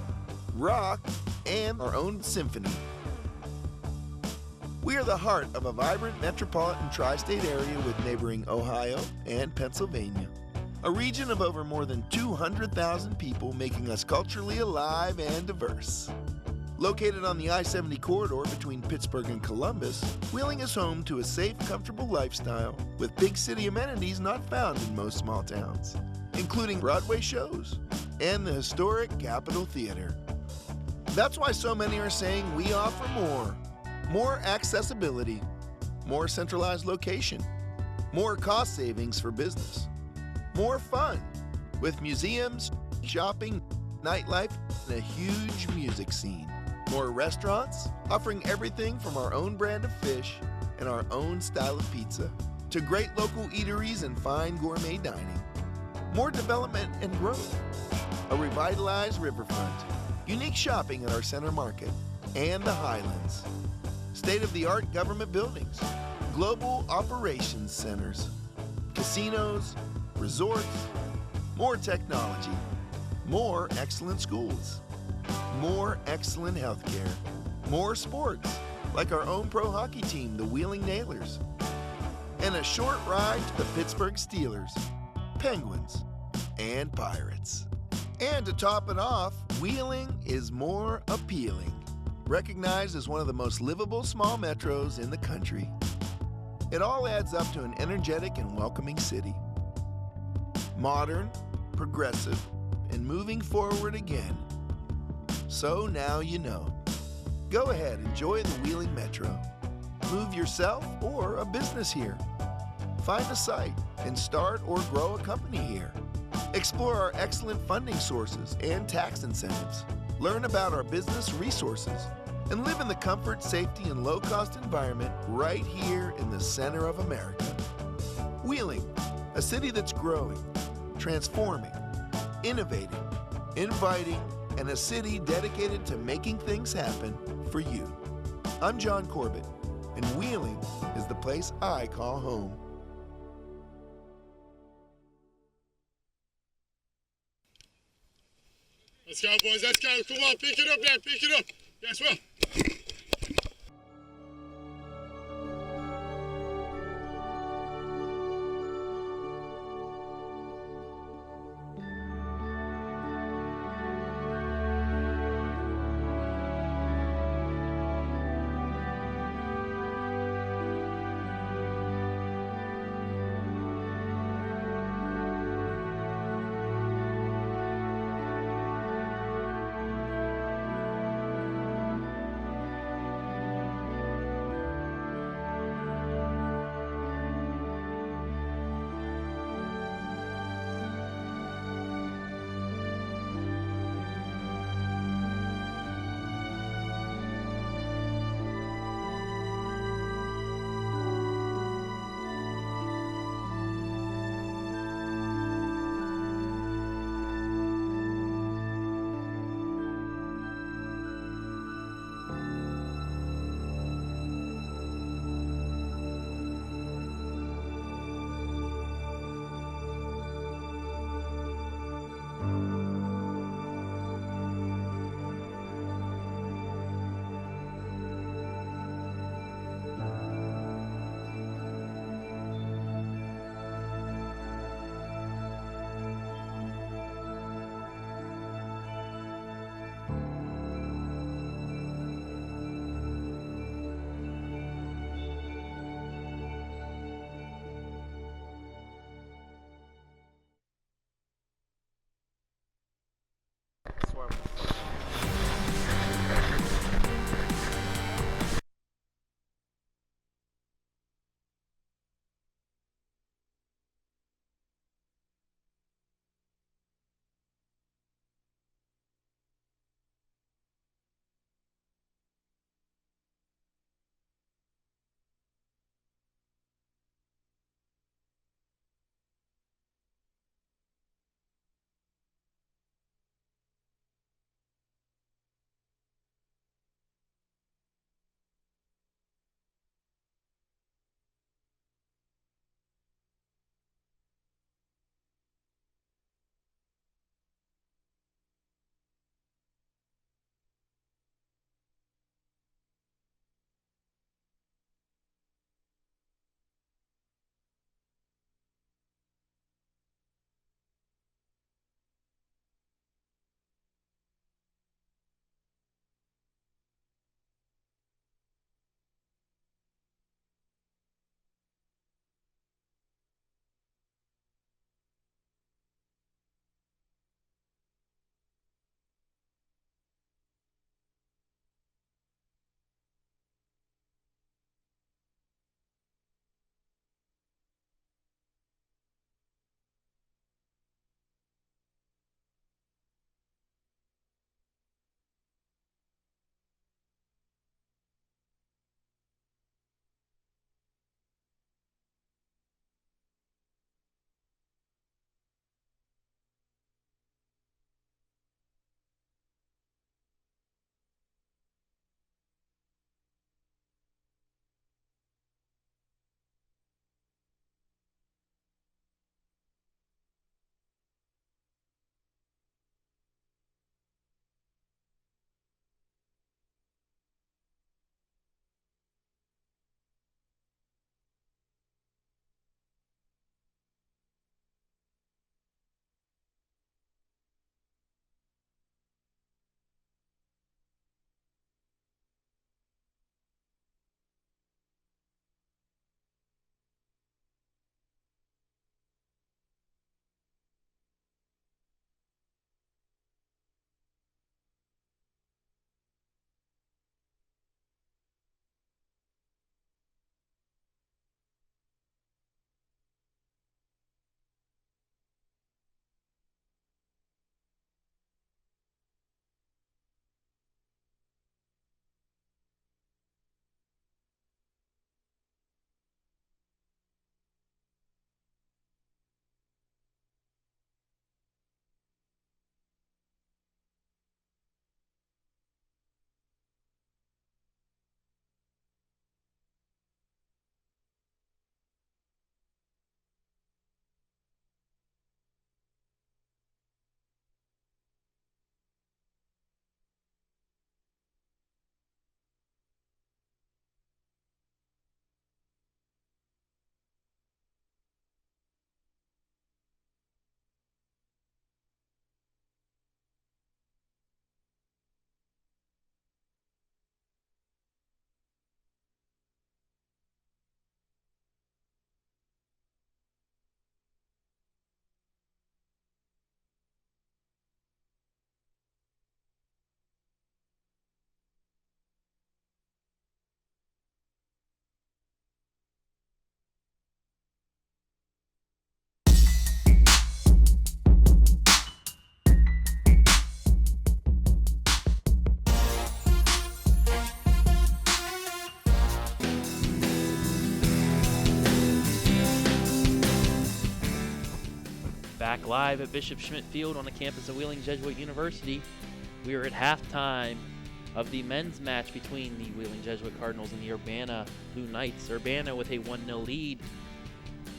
rock, and our own symphony. We are the heart of a vibrant metropolitan tri-state area with neighboring Ohio and Pennsylvania, a region of over more than 200,000 people, making us culturally alive and diverse. Located on the I-70 corridor between Pittsburgh and Columbus, Wheeling is home to a safe, comfortable lifestyle with big city amenities not found in most small towns, including Broadway shows and the historic Capitol Theater. That's why so many are saying we offer more. More accessibility, more centralized location, more cost savings for business, more fun with museums, shopping, nightlife, and a huge music scene. More restaurants, offering everything from our own brand of fish and our own style of pizza to great local eateries and fine gourmet dining. More development and growth, a revitalized riverfront, unique shopping at our center market, and the Highlands. State-of-the-art government buildings, global operations centers, casinos, resorts, more technology, more excellent schools, more excellent healthcare, more sports, like our own pro hockey team, the Wheeling Nailers, and a short ride to the Pittsburgh Steelers, Penguins, and Pirates. And to top it off, Wheeling is more appealing, recognized as one of the most livable small metros in the country. It all adds up to an energetic and welcoming city. Modern, progressive, and moving forward again. So now you know. Go ahead, enjoy the Wheeling Metro. Move yourself or a business here. Find a site and start or grow a company here. Explore our excellent funding sources and tax incentives. Learn about our business resources and live in the comfort, safety, and low-cost environment right here in the center of America. Wheeling, a city that's growing, transforming, innovating, inviting, and a city dedicated to making things happen for you. I'm John Corbett, and Wheeling is the place I call home. Let's go, boys, let's go. Come on, pick it up now, pick it up. Yes, well. Back live at Bishop Schmidt Field on the campus of Wheeling Jesuit University. We are at halftime of the men's match between the Wheeling Jesuit Cardinals and the Urbana Blue Knights. Urbana with a 1-0 lead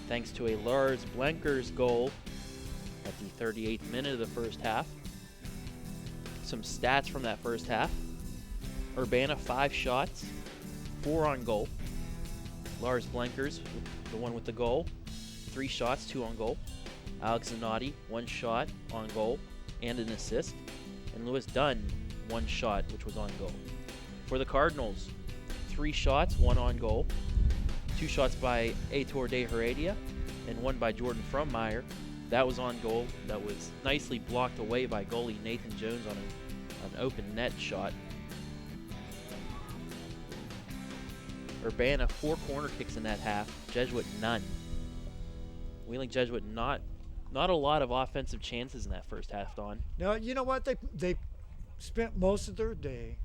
thanks to a Lars Blenkers goal at the 38th minute of the first half. Some stats from that first half. Urbana 5 shots, 4 on goal. Lars Blenkers, the one with the goal, 3 shots, 2 on goal. Alex Zanotti, 1 shot on goal and an assist. And Lewis Dunn, 1 shot, which was on goal. For the Cardinals, 3 shots, 1 on goal. 2 shots by Aitor De Heredia and 1 by Jordan Frummeyer. That was on goal. That was nicely blocked away by goalie Nathan Jones on an open net shot. Urbana 4 corner kicks in that half. Jesuit none. Wheeling Jesuit not a lot of offensive chances in that first half, Don. Now, you know what? They spent most of their day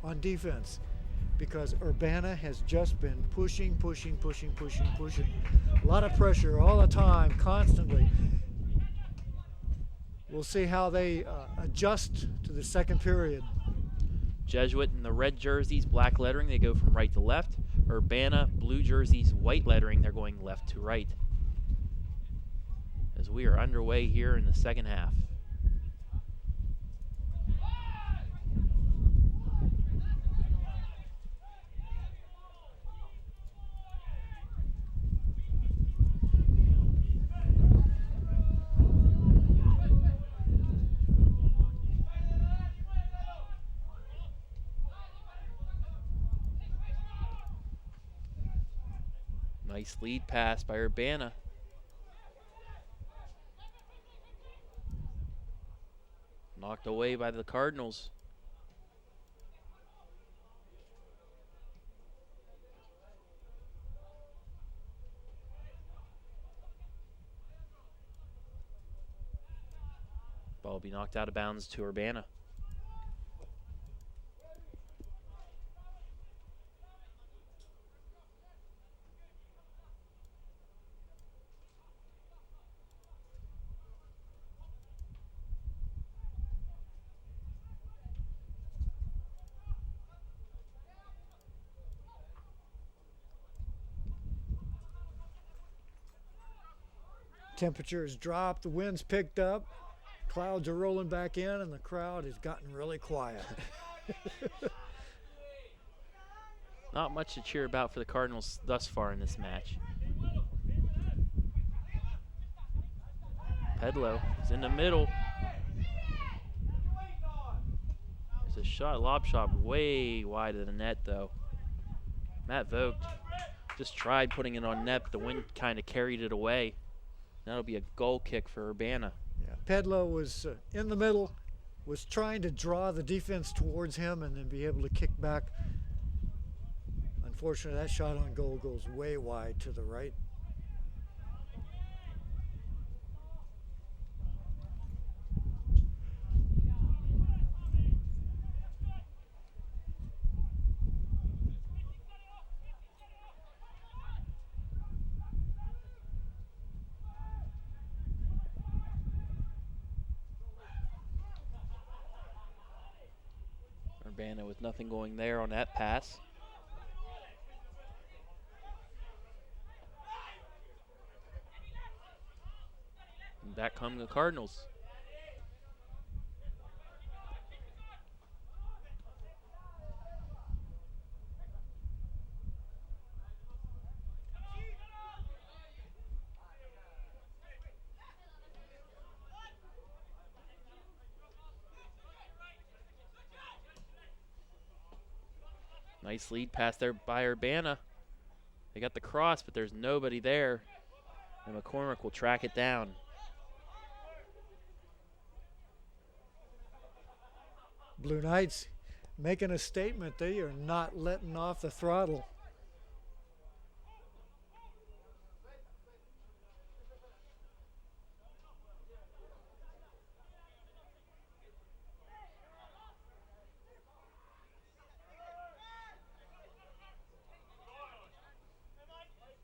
on defense because Urbana has just been pushing. A lot of pressure all the time, constantly. We'll see how they adjust to the second period. Jesuit in the red jerseys, black lettering, they go from right to left. Urbana, blue jerseys, white lettering, they're going left to right. As we are underway here in the second half. Nice lead pass by Urbana. Knocked away by the Cardinals. Ball will be knocked out of bounds to Urbana. Temperature has dropped, the wind's picked up, clouds are rolling back in, and the crowd has gotten really quiet. Not much to cheer about for the Cardinals thus far in this match. Pedlow is in the middle. There's a shot, lob shot way wide of the net though. Matt Vogt just tried putting it on net, but the wind kind of carried it away. That'll be a goal kick for Urbana. Yeah, Pedlow was in the middle, was trying to draw the defense towards him and then be able to kick back. Unfortunately, that shot on goal goes way wide to the right. Urbana with nothing going there on that pass. And back come the Cardinals. Nice lead pass there by Urbana. They got the cross, but there's nobody there. And McCormick will track it down. Blue Knights making a statement. They are not letting off the throttle.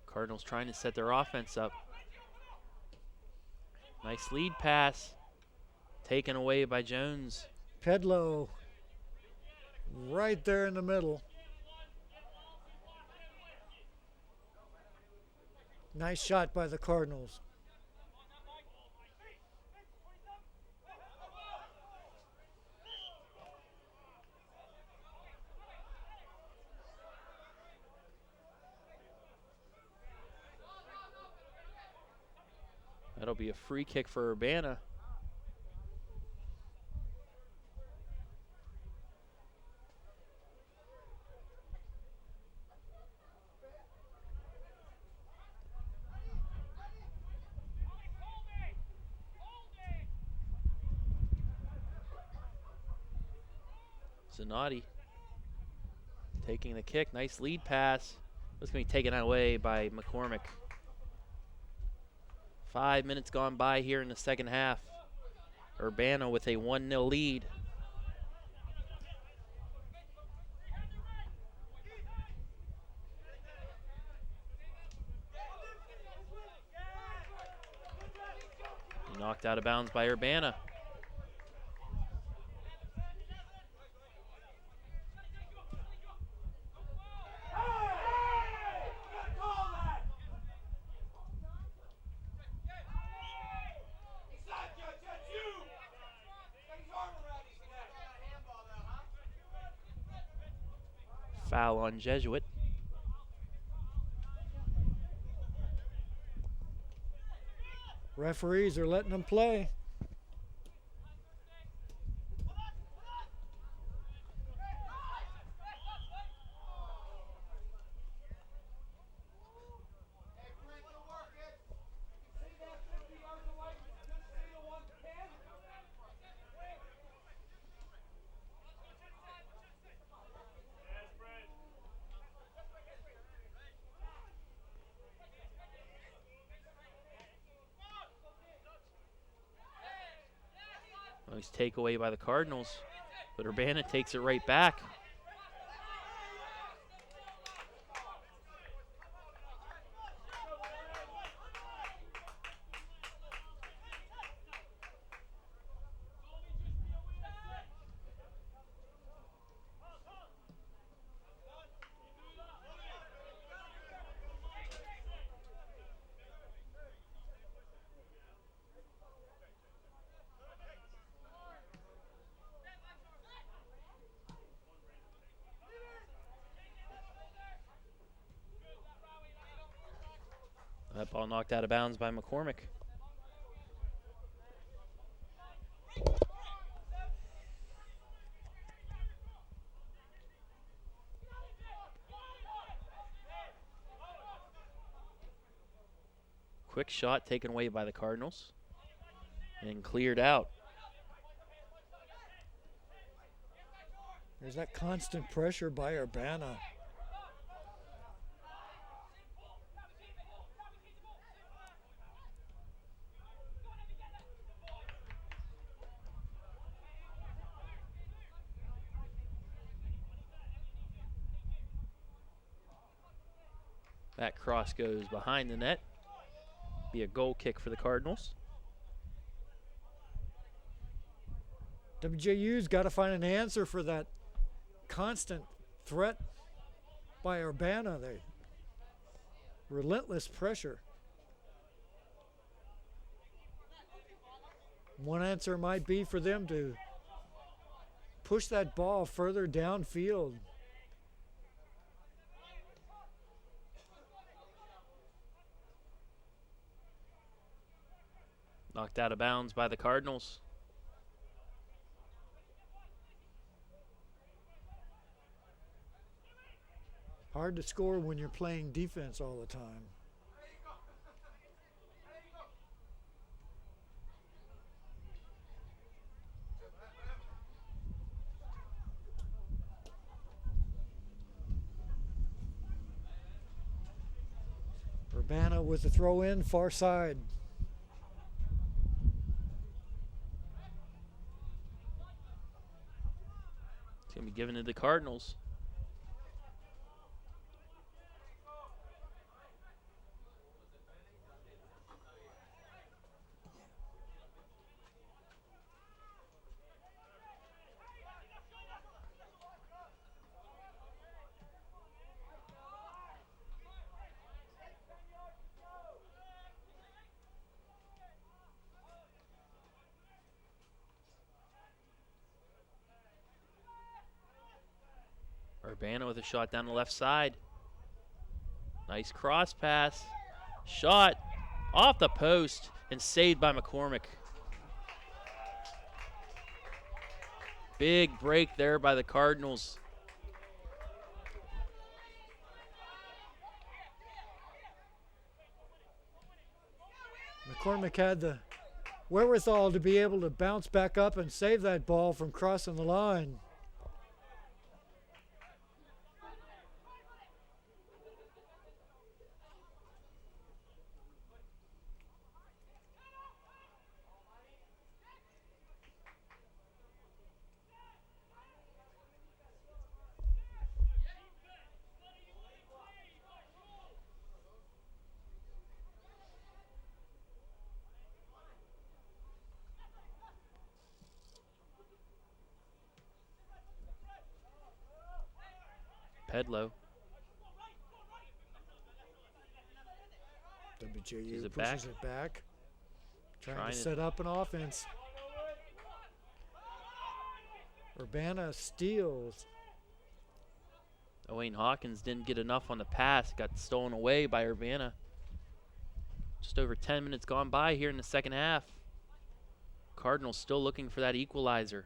Cardinals trying to set their offense up. Nice lead pass. Taken away by Jones. Pedlow right there in the middle. Nice shot by the Cardinals. That'll be a free kick for Urbana. Zanotti taking the kick. Nice lead pass. It's going to be taken away by McCormick. 5 minutes gone by here in the second half. Urbana with a 1-0 lead. Knocked out of bounds by Urbana. Foul on Jesuit. Referees are letting them play. Nice takeaway by the Cardinals, but Urbana takes it right back. That ball knocked out of bounds by McCormick. Quick shot taken away by the Cardinals and cleared out. There's that constant pressure by Urbana. That cross goes behind the net. Be a goal kick for the Cardinals. WJU's got to find an answer for that constant threat by Urbana. They relentless pressure. One answer might be for them to push that ball further downfield. Knocked out of bounds by the Cardinals. Hard to score when you're playing defense all the time. Urbana with the throw in, far side. It's going to be given to the Cardinals. Urbana with a shot down the left side. Nice cross pass. Shot off the post and saved by McCormick. Big break there by the Cardinals. McCormick had the wherewithal to be able to bounce back up and save that ball from crossing the line. Pedlow. WJU pushes it back. Trying to set up an offense. Urbana steals. Owain Hawkins didn't get enough on the pass. Got stolen away by Urbana. Just over 10 minutes gone by here in the second half. Cardinals still looking for that equalizer.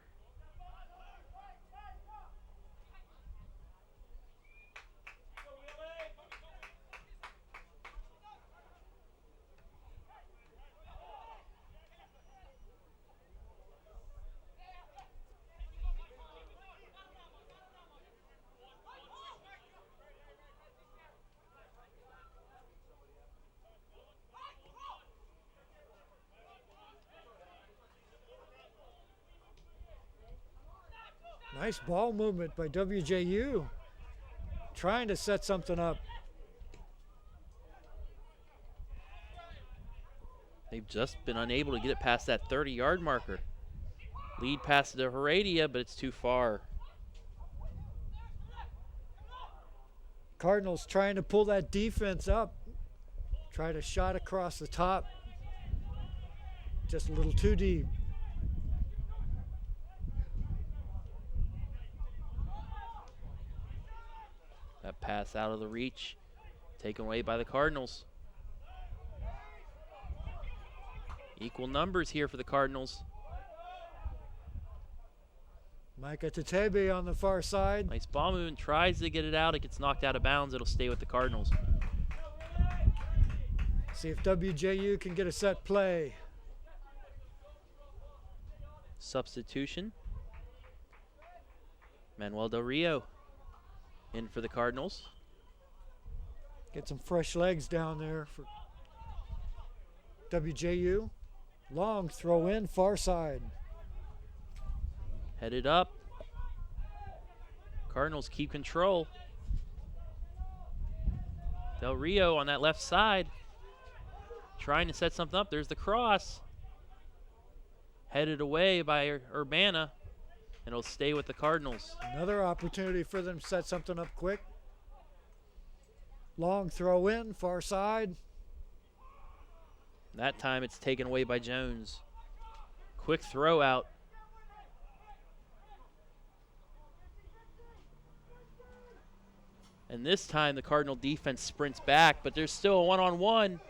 Nice ball movement by WJU. Trying to set something up. They've just been unable to get it past that 30-yard marker. Lead pass to Heredia, but it's too far. Cardinals trying to pull that defense up. Try to shot across the top. Just a little too deep. That pass out of the reach, taken away by the Cardinals. Equal numbers here for the Cardinals. Micah Tatebe on the far side. Nice ball movement, tries to get it out. It gets knocked out of bounds. It'll stay with the Cardinals. See if WJU can get a set play. Substitution. Manuel Del Rio in for the Cardinals. Get some fresh legs down there for WJU. Long throw in, far side. Headed up. Cardinals keep control. Del Rio on that left side. Trying to set something up. There's the cross. Headed away by Urbana. And it'll stay with the Cardinals. Another opportunity for them to set something up quick. Long throw in, far side. That time it's taken away by Jones. Quick throw out. And this time the Cardinal defense sprints back, but there's still a one-on-one.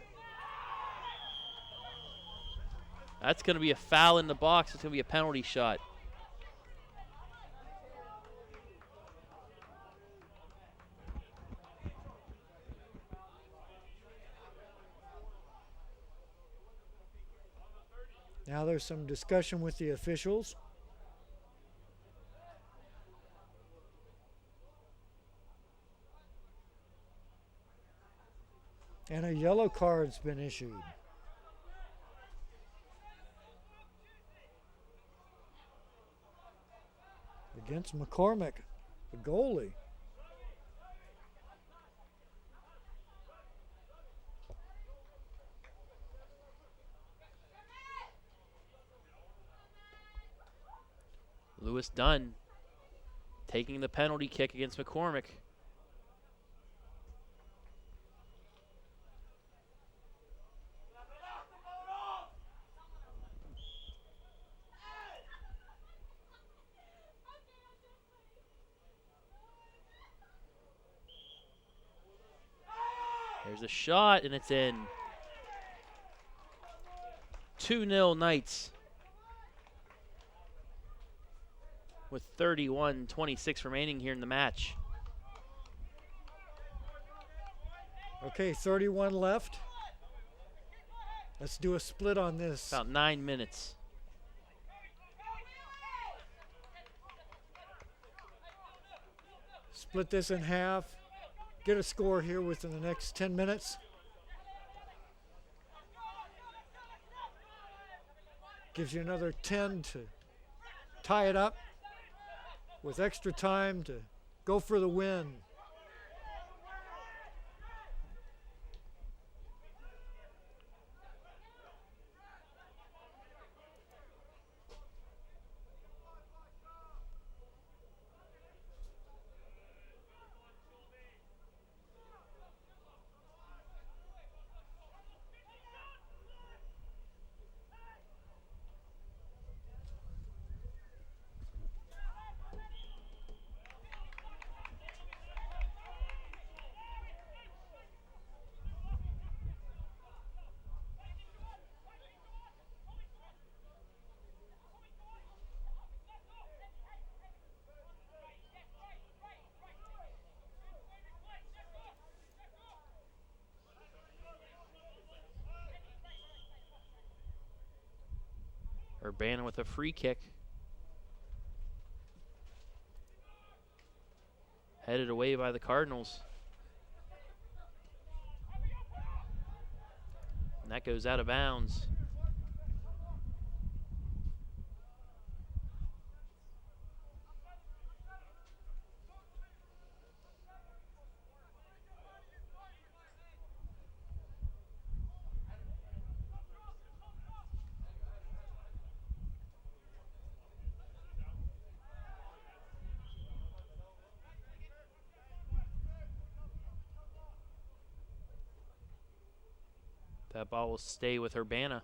That's going to be a foul in the box. It's going to be a penalty shot. Now there's some discussion with the officials. And a yellow card's been issued. Against McCormick, the goalie. Lewis Dunn taking the penalty kick against McCormick. There's a shot, and it's in. 2-0 Knights. With 31-26 remaining here in the match. Okay, 31 left. Let's do a split on this. About 9 minutes. Split this in half. Get a score here within the next 10 minutes. Gives you another 10 to tie it up with extra time to go for the win. Urbana with a free kick. Headed away by the Cardinals. And that goes out of bounds. That ball will stay with Urbana.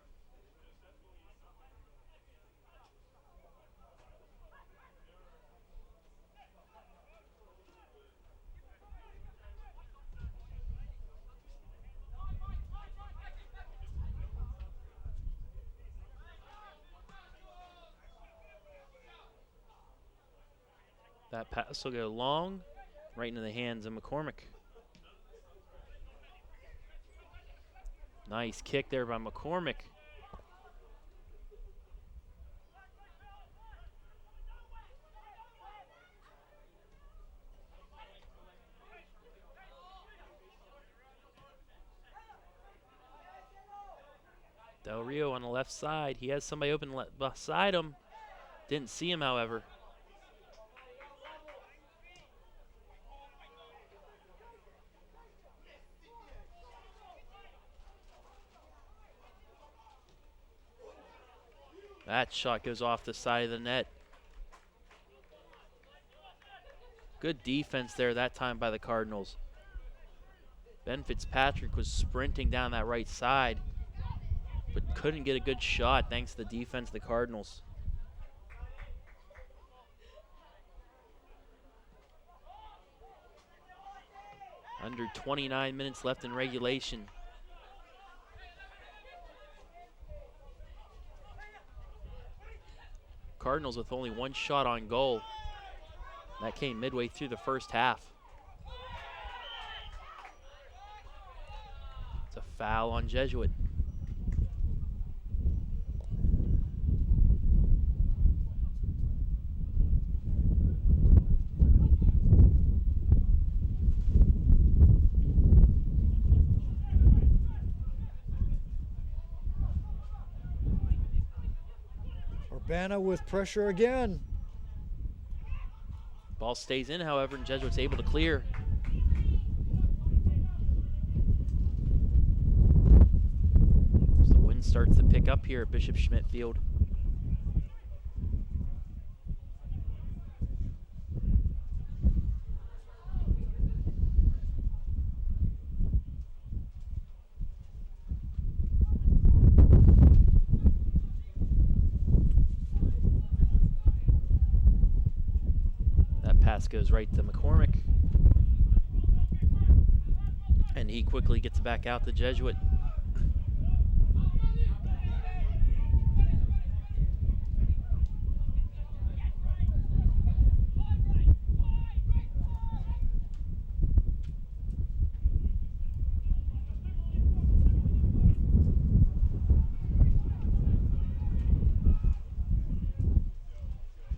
That pass will go long, right into the hands of McCormick. Nice kick there by McCormick. Del Rio on the left side. He has somebody open beside him. Didn't see him, however. That shot goes off the side of the net. Good defense there that time by the Cardinals. Ben Fitzpatrick was sprinting down that right side, but couldn't get a good shot thanks to the defense of the Cardinals. Under 29 minutes left in regulation. Cardinals with only one shot on goal. That came midway through the first half. It's a foul on Jesuit. Urbana with pressure again. Ball stays in, however, and Jesuit's able to clear. As the wind starts to pick up here at Bishop Schmidt Field. Pass goes right to McCormick. And he quickly gets back out, the Jesuit.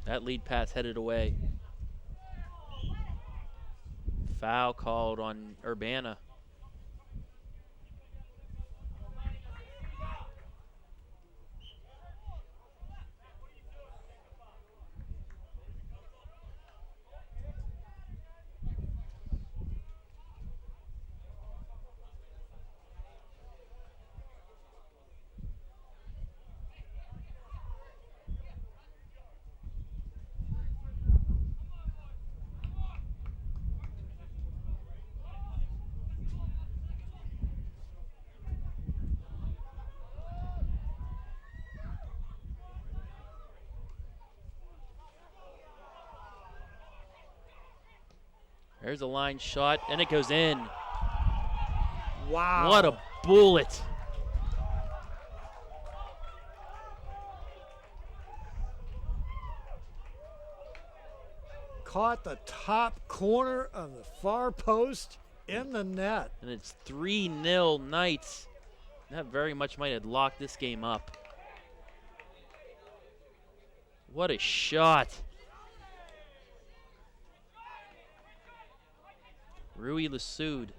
That lead pass headed away. Foul called on Urbana. There's a line shot, and it goes in. Wow. What a bullet. Caught the top corner of the far post in the net. And it's 3-0 Knights. That very much might have locked this game up. What a shot. Rui Lasud.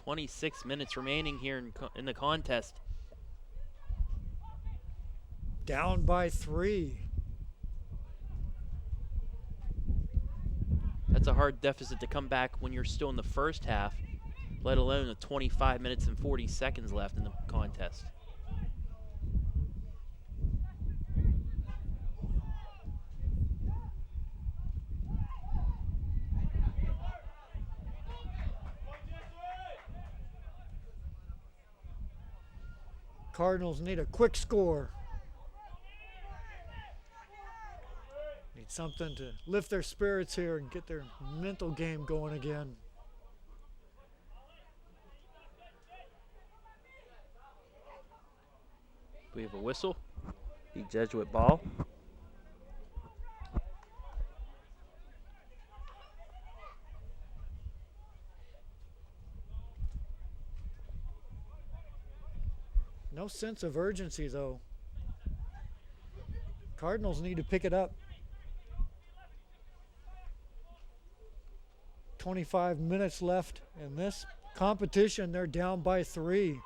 .26 minutes remaining here in the contest. Down by 3. That's a hard deficit to come back when you're still in the first half, let alone the 25 minutes and 40 seconds left in the contest. Cardinals need a quick score. Need something to lift their spirits here and get their mental game going again. We have a whistle. The Jesuit ball. No sense of urgency, though. Cardinals need to pick it up. 25 minutes left in this competition. They're down by 3.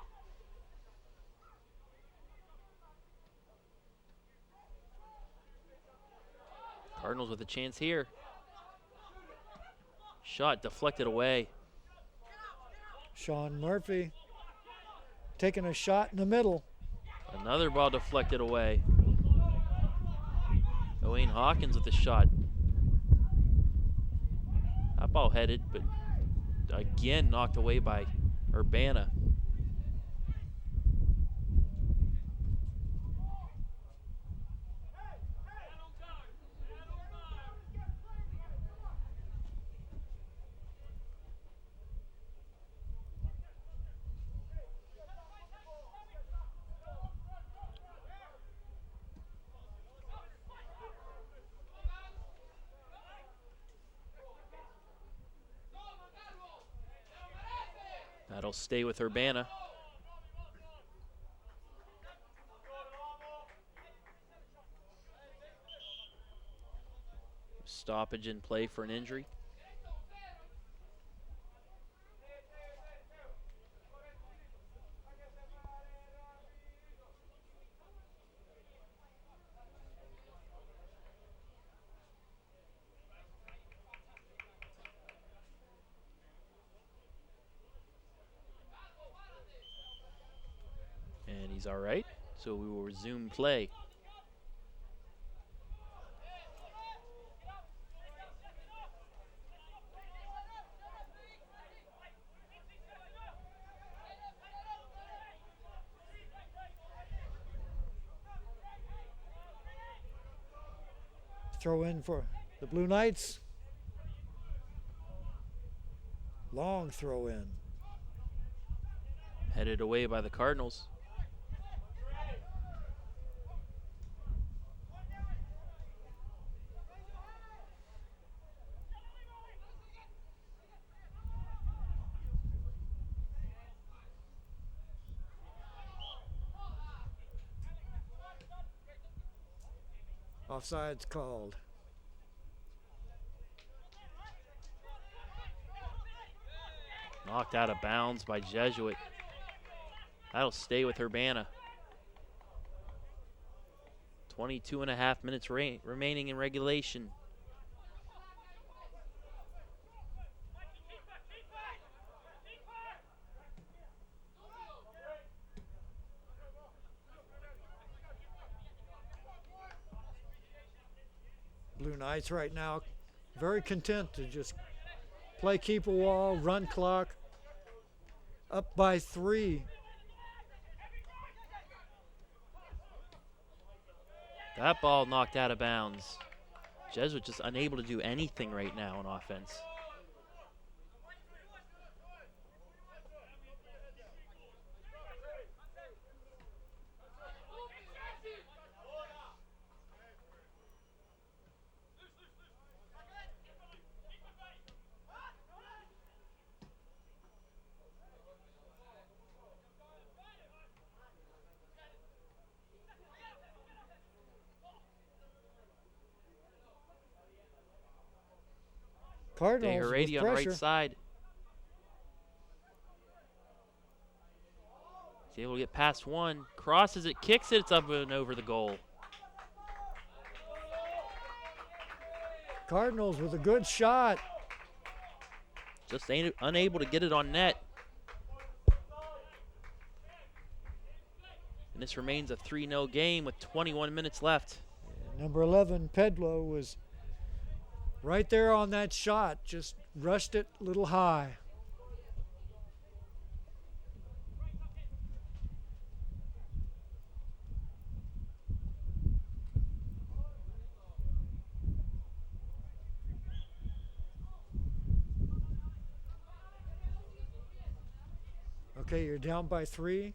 Cardinals with a chance here. Shot deflected away. Sean Murphy taking a shot in the middle. Another ball deflected away. Owain Hawkins with a shot. That ball headed, but again knocked away by Urbana. That'll stay with Urbana. Stoppage in play for an injury. And he's all right, so we will resume play. Throw in for the Blue Knights. Long throw in. Headed away by the Cardinals. Offside's called. Knocked out of bounds by Jesuit. That'll stay with Urbana. 22.5 minutes remaining in regulation. Blue Knights right now very content to just play keep a wall, run clock. Up by 3. That ball knocked out of bounds. Jesuit just unable to do anything right now on offense. Cardinals with on the right pressure. side. He's able to get past one. Crosses it, kicks it, it's up and over the goal. Cardinals with a good shot. Just unable to get it on net. And this remains a 3-0 game with 21 minutes left. Number 11, Pedlo, was right there on that shot, just rushed it a little high. Okay, you're down by 3.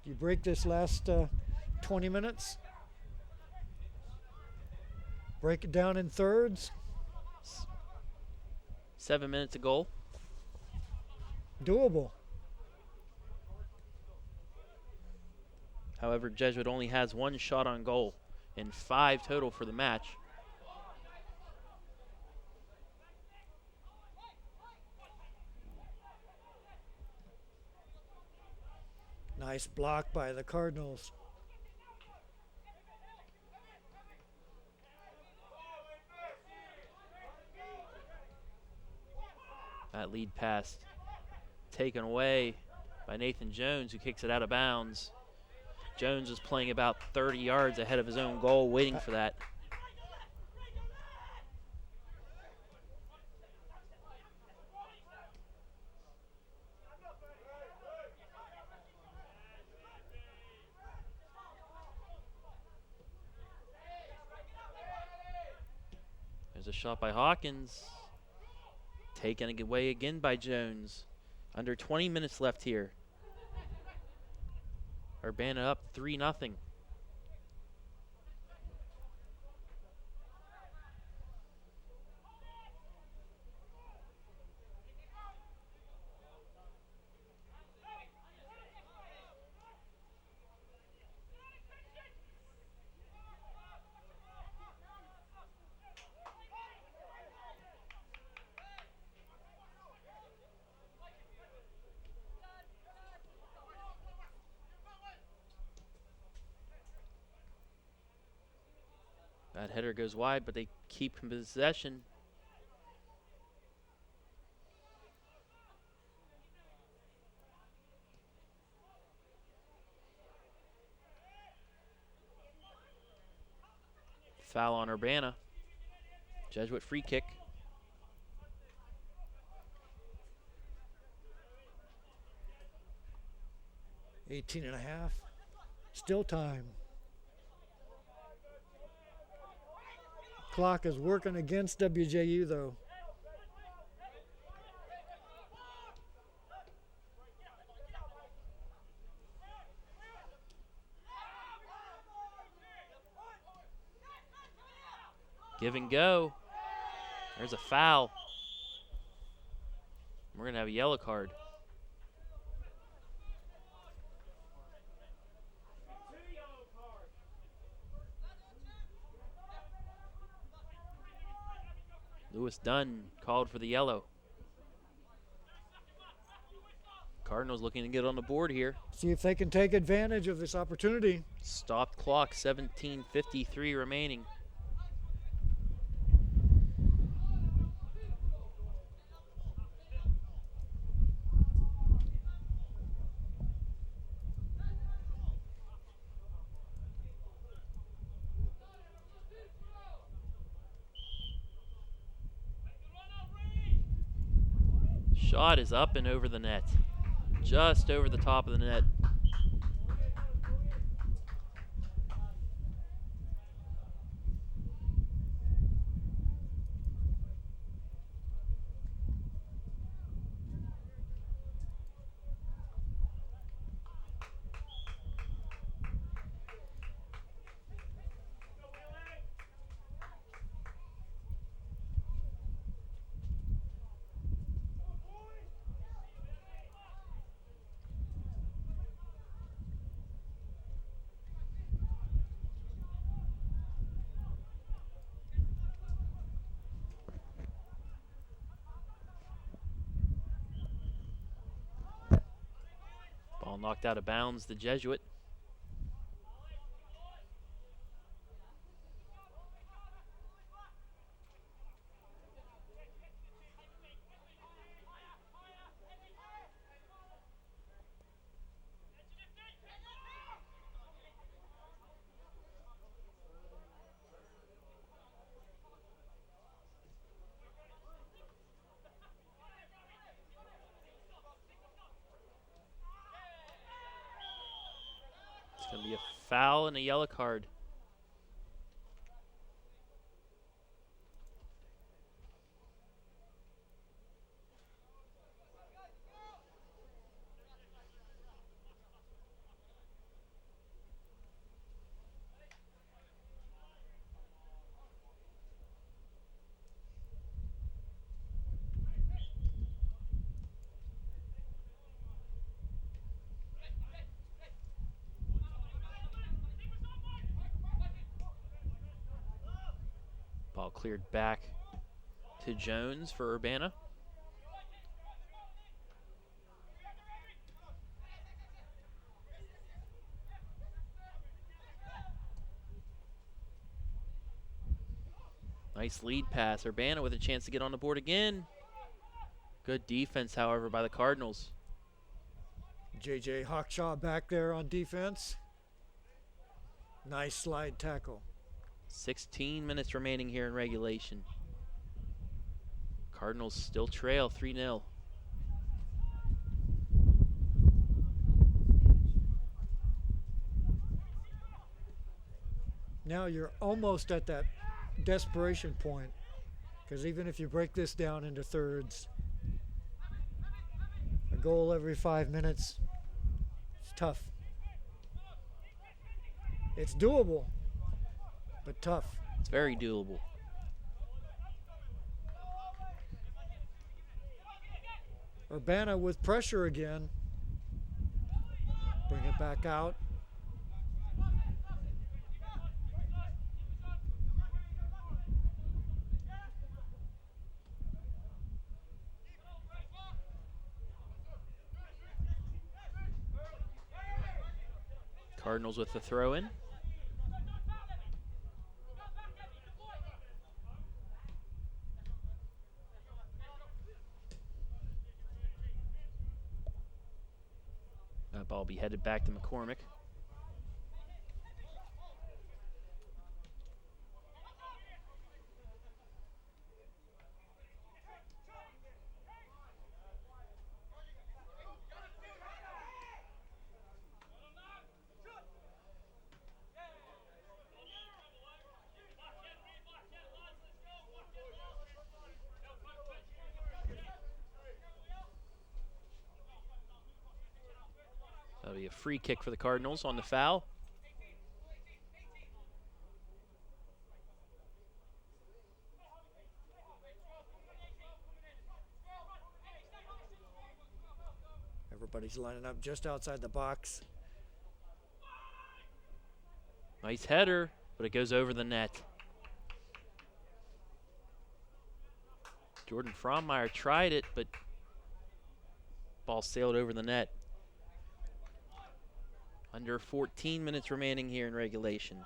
Do you break this last 20 minutes? Break it down in thirds? 7 minutes a goal. Doable. However, Jesuit only has 1 shot on goal and 5 total for the match. Nice block by the Cardinals. That lead pass taken away by Nathan Jones, who kicks it out of bounds. Jones is playing about 30 yards ahead of his own goal, waiting for that. There's a shot by Hawkins. Taken away again by Jones. Under 20 minutes left here. Urbana up 3-0. That header goes wide, but they keep possession. foul on Urbana. Jesuit free kick. .18 and a half. Still time. Clock is working against WJU though. Give and go. There's a foul. We're going to have a yellow card. Lewis Dunn called for the yellow. Cardinals looking to get on the board here. See if they can take advantage of this opportunity. Stopped clock, 17:53 remaining. Shot is up and over the net. Just over the top of the net. Ball knocked out of bounds, the Jesuit. It's going to be a foul and a yellow card. Ball cleared back to Jones for Urbana. Nice lead pass. Urbana with a chance to get on the board again. Good defense, however, by the Cardinals. J.J. Hawkshaw back there on defense. Nice slide tackle. 16 minutes remaining here in regulation. Cardinals still trail 3-0. Now you're almost at that desperation point, because even if you break this down into thirds, a goal every 5 minutes, it's tough. It's doable, but tough. It's very doable. Urbana with pressure again. Bring it back out. Cardinals with the throw in. That ball will be headed back to McCormick. That'll be a free kick for the Cardinals on the foul. Everybody's lining up just outside the box. Nice header, but it goes over the net. Jordan Frommeyer tried it, but ball sailed over the net. Under 14 minutes remaining here in regulation.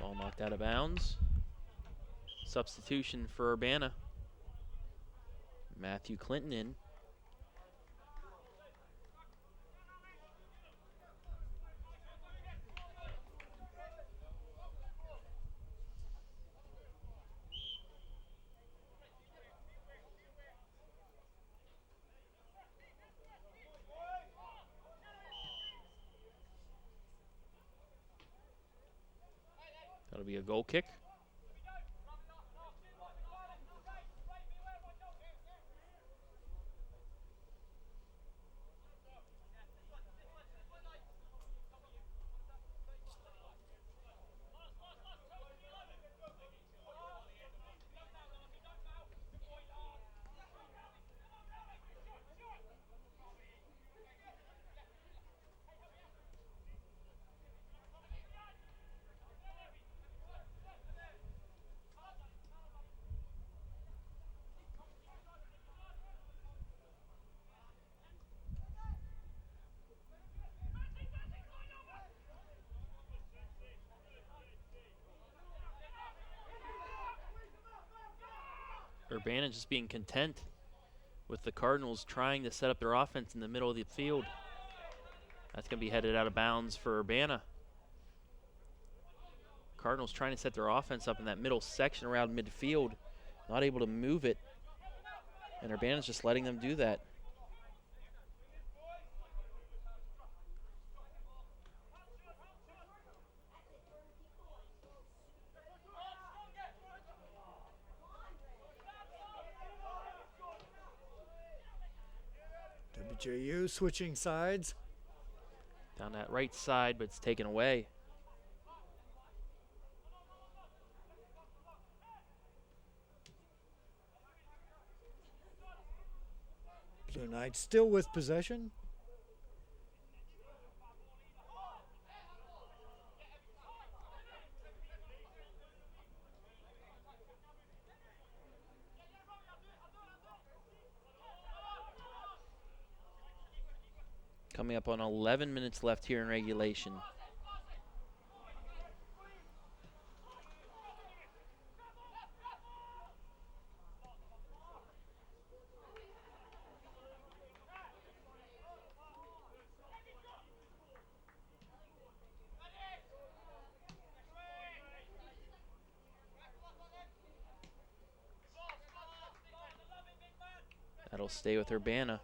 Ball knocked out of bounds. Substitution for Urbana. Matthew Clinton in. That'll be a goal kick. Urbana just being content with the Cardinals trying to set up their offense in the middle of the field. That's going to be headed out of bounds for Urbana. Cardinals trying to set their offense up in that middle section around midfield, not able to move it, and Urbana's just letting them do that. WJU switching sides. Down that right side, but it's taken away. Blue Knights still with possession. Coming up on 11 minutes left here in regulation. That'll stay with Urbana.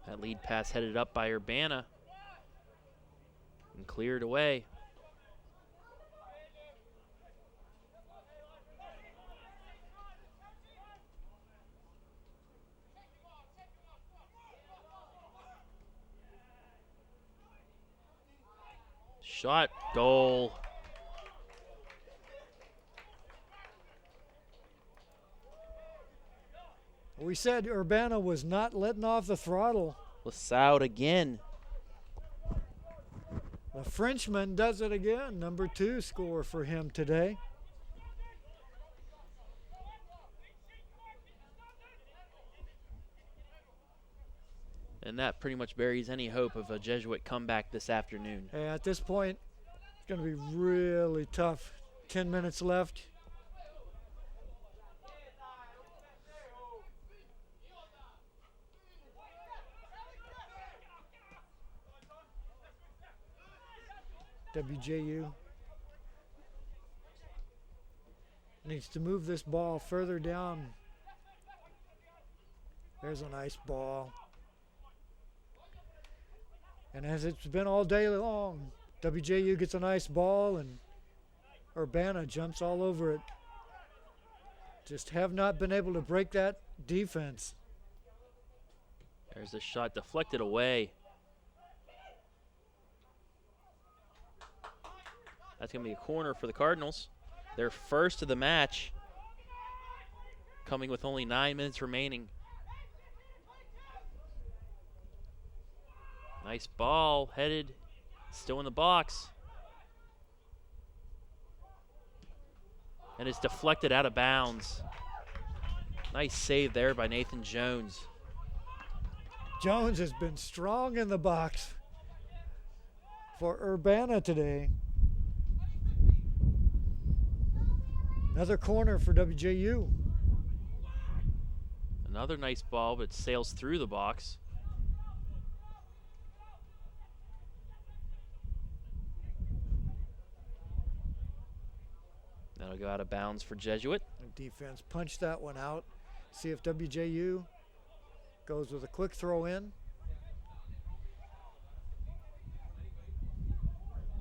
That lead pass headed up by Urbana and cleared away. Shot, goal. We said Urbana was not letting off the throttle. Lasoud again. The Frenchman does it again. Number 2 score for him today. And that pretty much buries any hope of a Jesuit comeback this afternoon. Hey, at this point, it's going to be really tough. 10 minutes left. WJU needs to move this ball further down. There's a nice ball. And as it's been all day long, WJU gets a nice ball and Urbana jumps all over it. Just have not been able to break that defense. There's a shot deflected away. That's going to be a corner for the Cardinals. Their first of the match, coming with only 9 minutes remaining. Nice ball, headed, still in the box. And it's deflected out of bounds. Nice save there by Nathan Jones. Jones has been strong in the box for Urbana today. Another corner for WJU. Another nice ball, but sails through the box. That'll go out of bounds for Jesuit. The defense punched that one out. See if WJU goes with a quick throw in.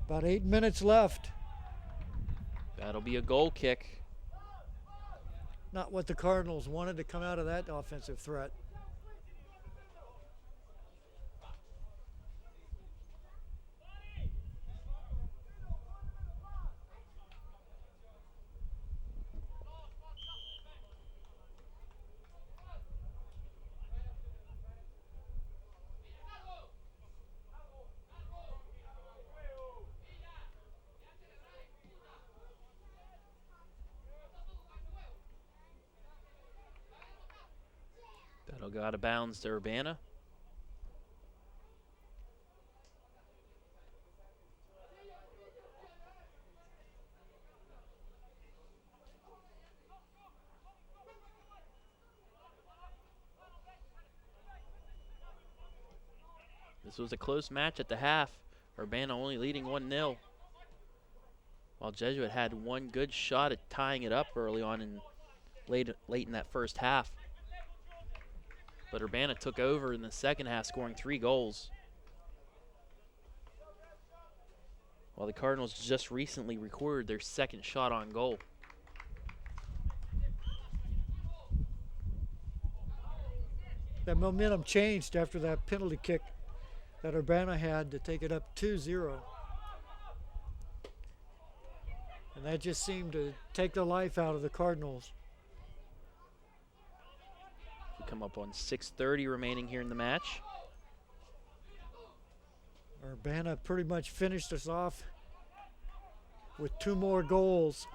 About 8 minutes left. That'll be a goal kick. Not what the Cardinals wanted to come out of that offensive threat. That'll go out of bounds to Urbana. This was a close match at the half. Urbana only leading 1-0. While Jesuit had one good shot at tying it up early on and late in that first half. But Urbana took over in the second half, scoring 3 goals. While the Cardinals just recently recorded their second shot on goal. That momentum changed after that penalty kick that Urbana had to take it up 2-0. And that just seemed to take the life out of the Cardinals. We come up on 6:30 remaining here in the match. Urbana pretty much finished us off with 2 more goals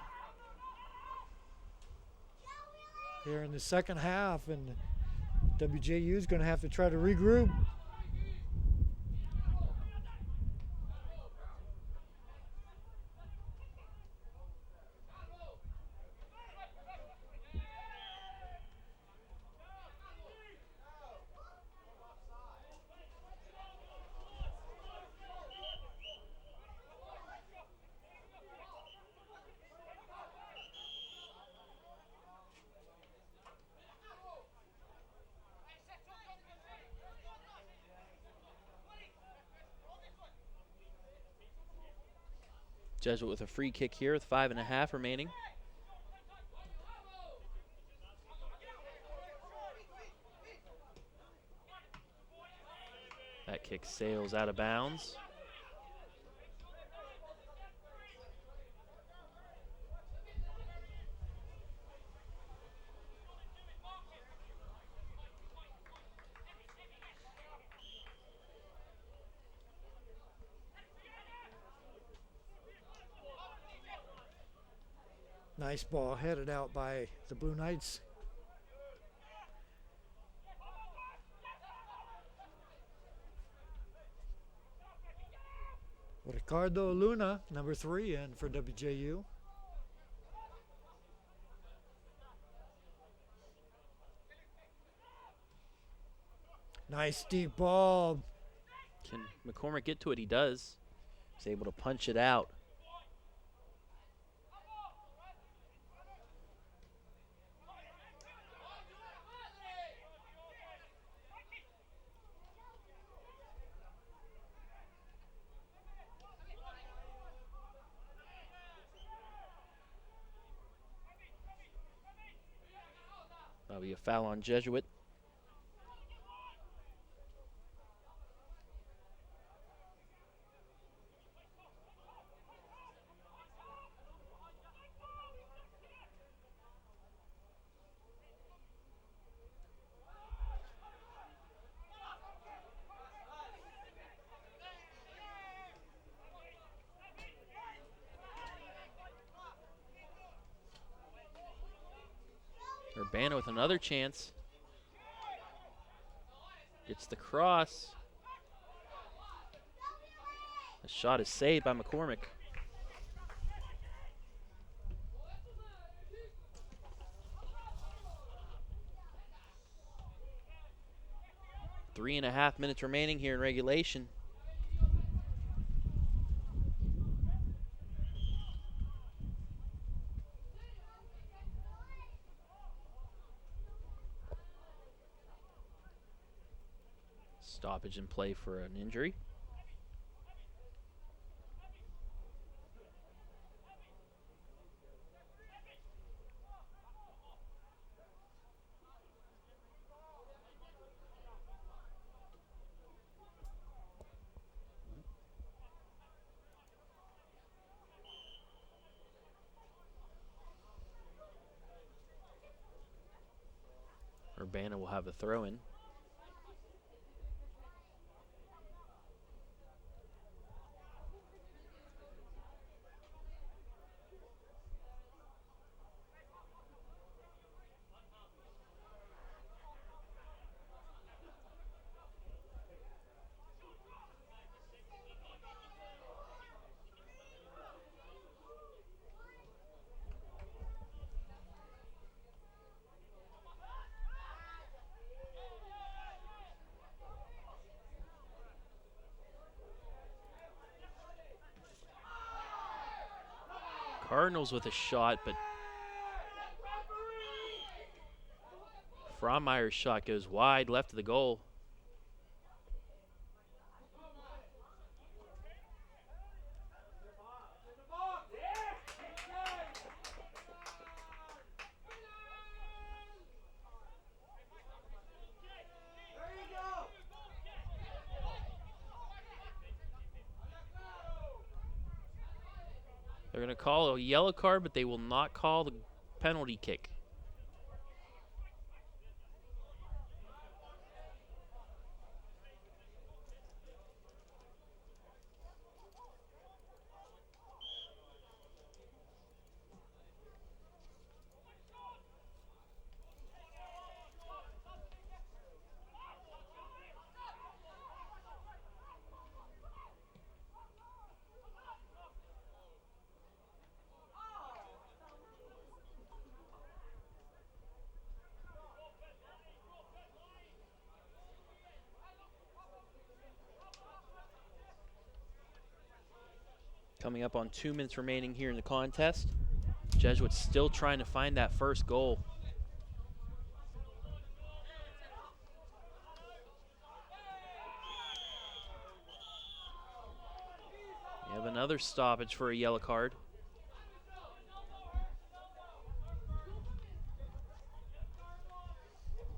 here in the second half, and WJU is going to have to try to regroup. Jesuit with a free kick here with 5.5 remaining. That kick sails out of bounds. Nice ball headed out by the Blue Knights. Ricardo Luna, number 3, in for WJU. Nice deep ball. Can McCormick get to it? He does. He's able to punch it out. That'll be a foul on Jesuit. Urbana with another chance. Gets the cross. The shot is saved by McCormick. Three and a half minutes remaining here in regulation. Stoppage in play for an injury. Urbana will have the throw in. Cardinals with a shot, but Frommeyer's shot goes wide left of the goal. They're going to call a yellow card, but they will not call the penalty kick. Coming up on 2 minutes remaining here in the contest. Jesuits still trying to find that first goal. We have another stoppage for a yellow card.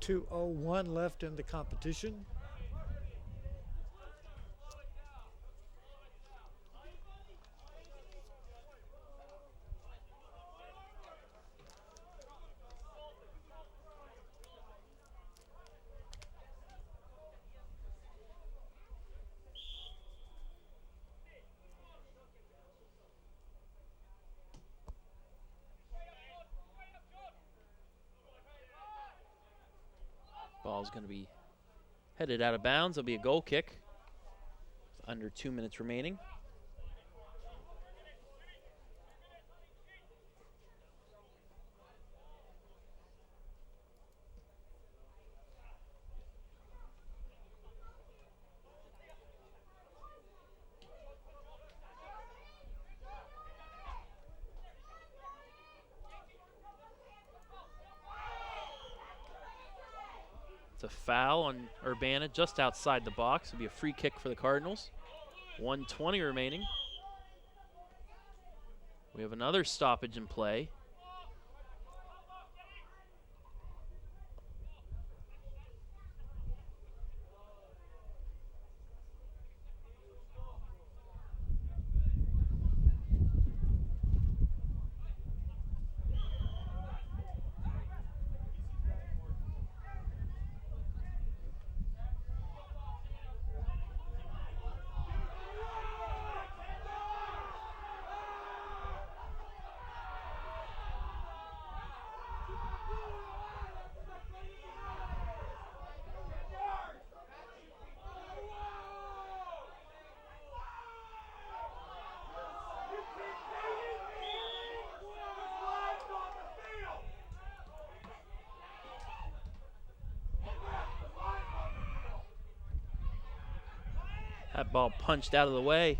.201 left in the competition. Ball's going to be headed out of bounds. There'll be a goal kick. Under 2 minutes remaining. It's a foul on Urbana just outside the box. It'll be a free kick for the Cardinals. 1:20 remaining. We have another stoppage in play. That ball punched out of the way.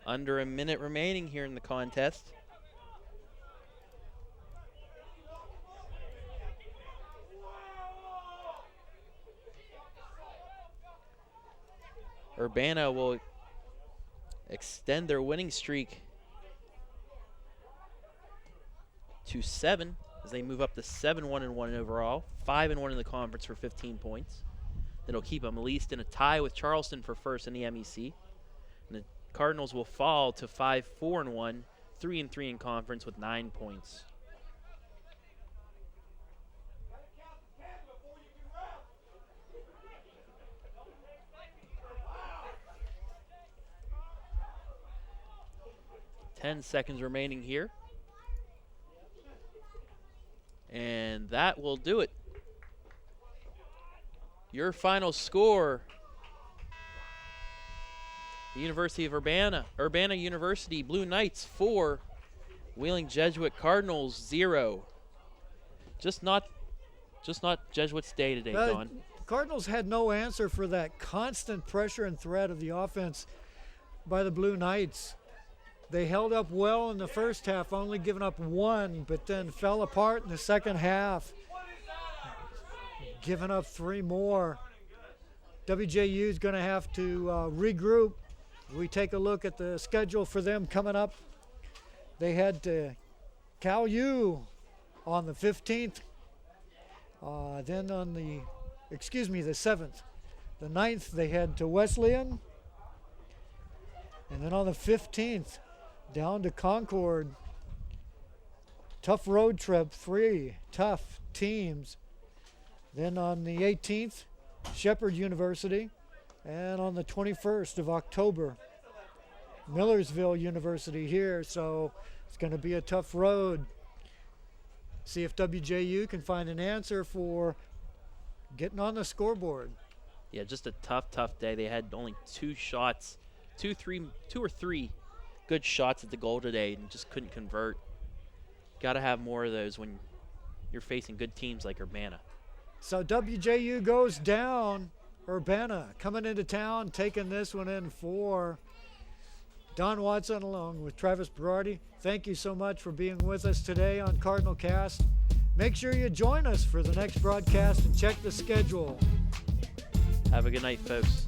Under a minute remaining here in the contest. Urbana will extend their winning streak to 7 as they move up to 7-1-1 overall, 5-1 in the conference for 15 points. That'll keep them at least in a tie with Charleston for first in the MEC. And the Cardinals will fall to 5-4-1, 3-3 in conference with 9 points. Ten seconds remaining here. And that will do it. Your final score, the University of Urbana University Blue Knights 4, Wheeling Jesuit Cardinals 0. Just not Jesuit's day today, Don. Cardinals had no answer for that constant pressure and threat of the offense by the Blue Knights. They held up well in the first half, only giving up 1, but then fell apart in the second half, giving up 3 more. WJU is going to have to regroup. We take a look at the schedule for them coming up. They head to Cal U on the 15th. Then on the 7th. The 9th, they head to Wesleyan. And then on the 15th, down to Concord. Tough road trip, 3 tough teams. Then on the 18th, Shepherd University. And on the 21st of October, Millersville University here. So it's going to be a tough road. See if WJU can find an answer for getting on the scoreboard. Yeah, just a tough day. They had only 2 shots, 2 or 3 good shots at the goal today and just couldn't convert. Got to have more of those when you're facing good teams like Urbana. So WJU goes down. Urbana coming into town, taking this one in for Don Watson along with Travis Berardi. Thank you so much for being with us today on Cardinal Cast. Make sure you join us for the next broadcast and check the schedule. Have a good night, folks.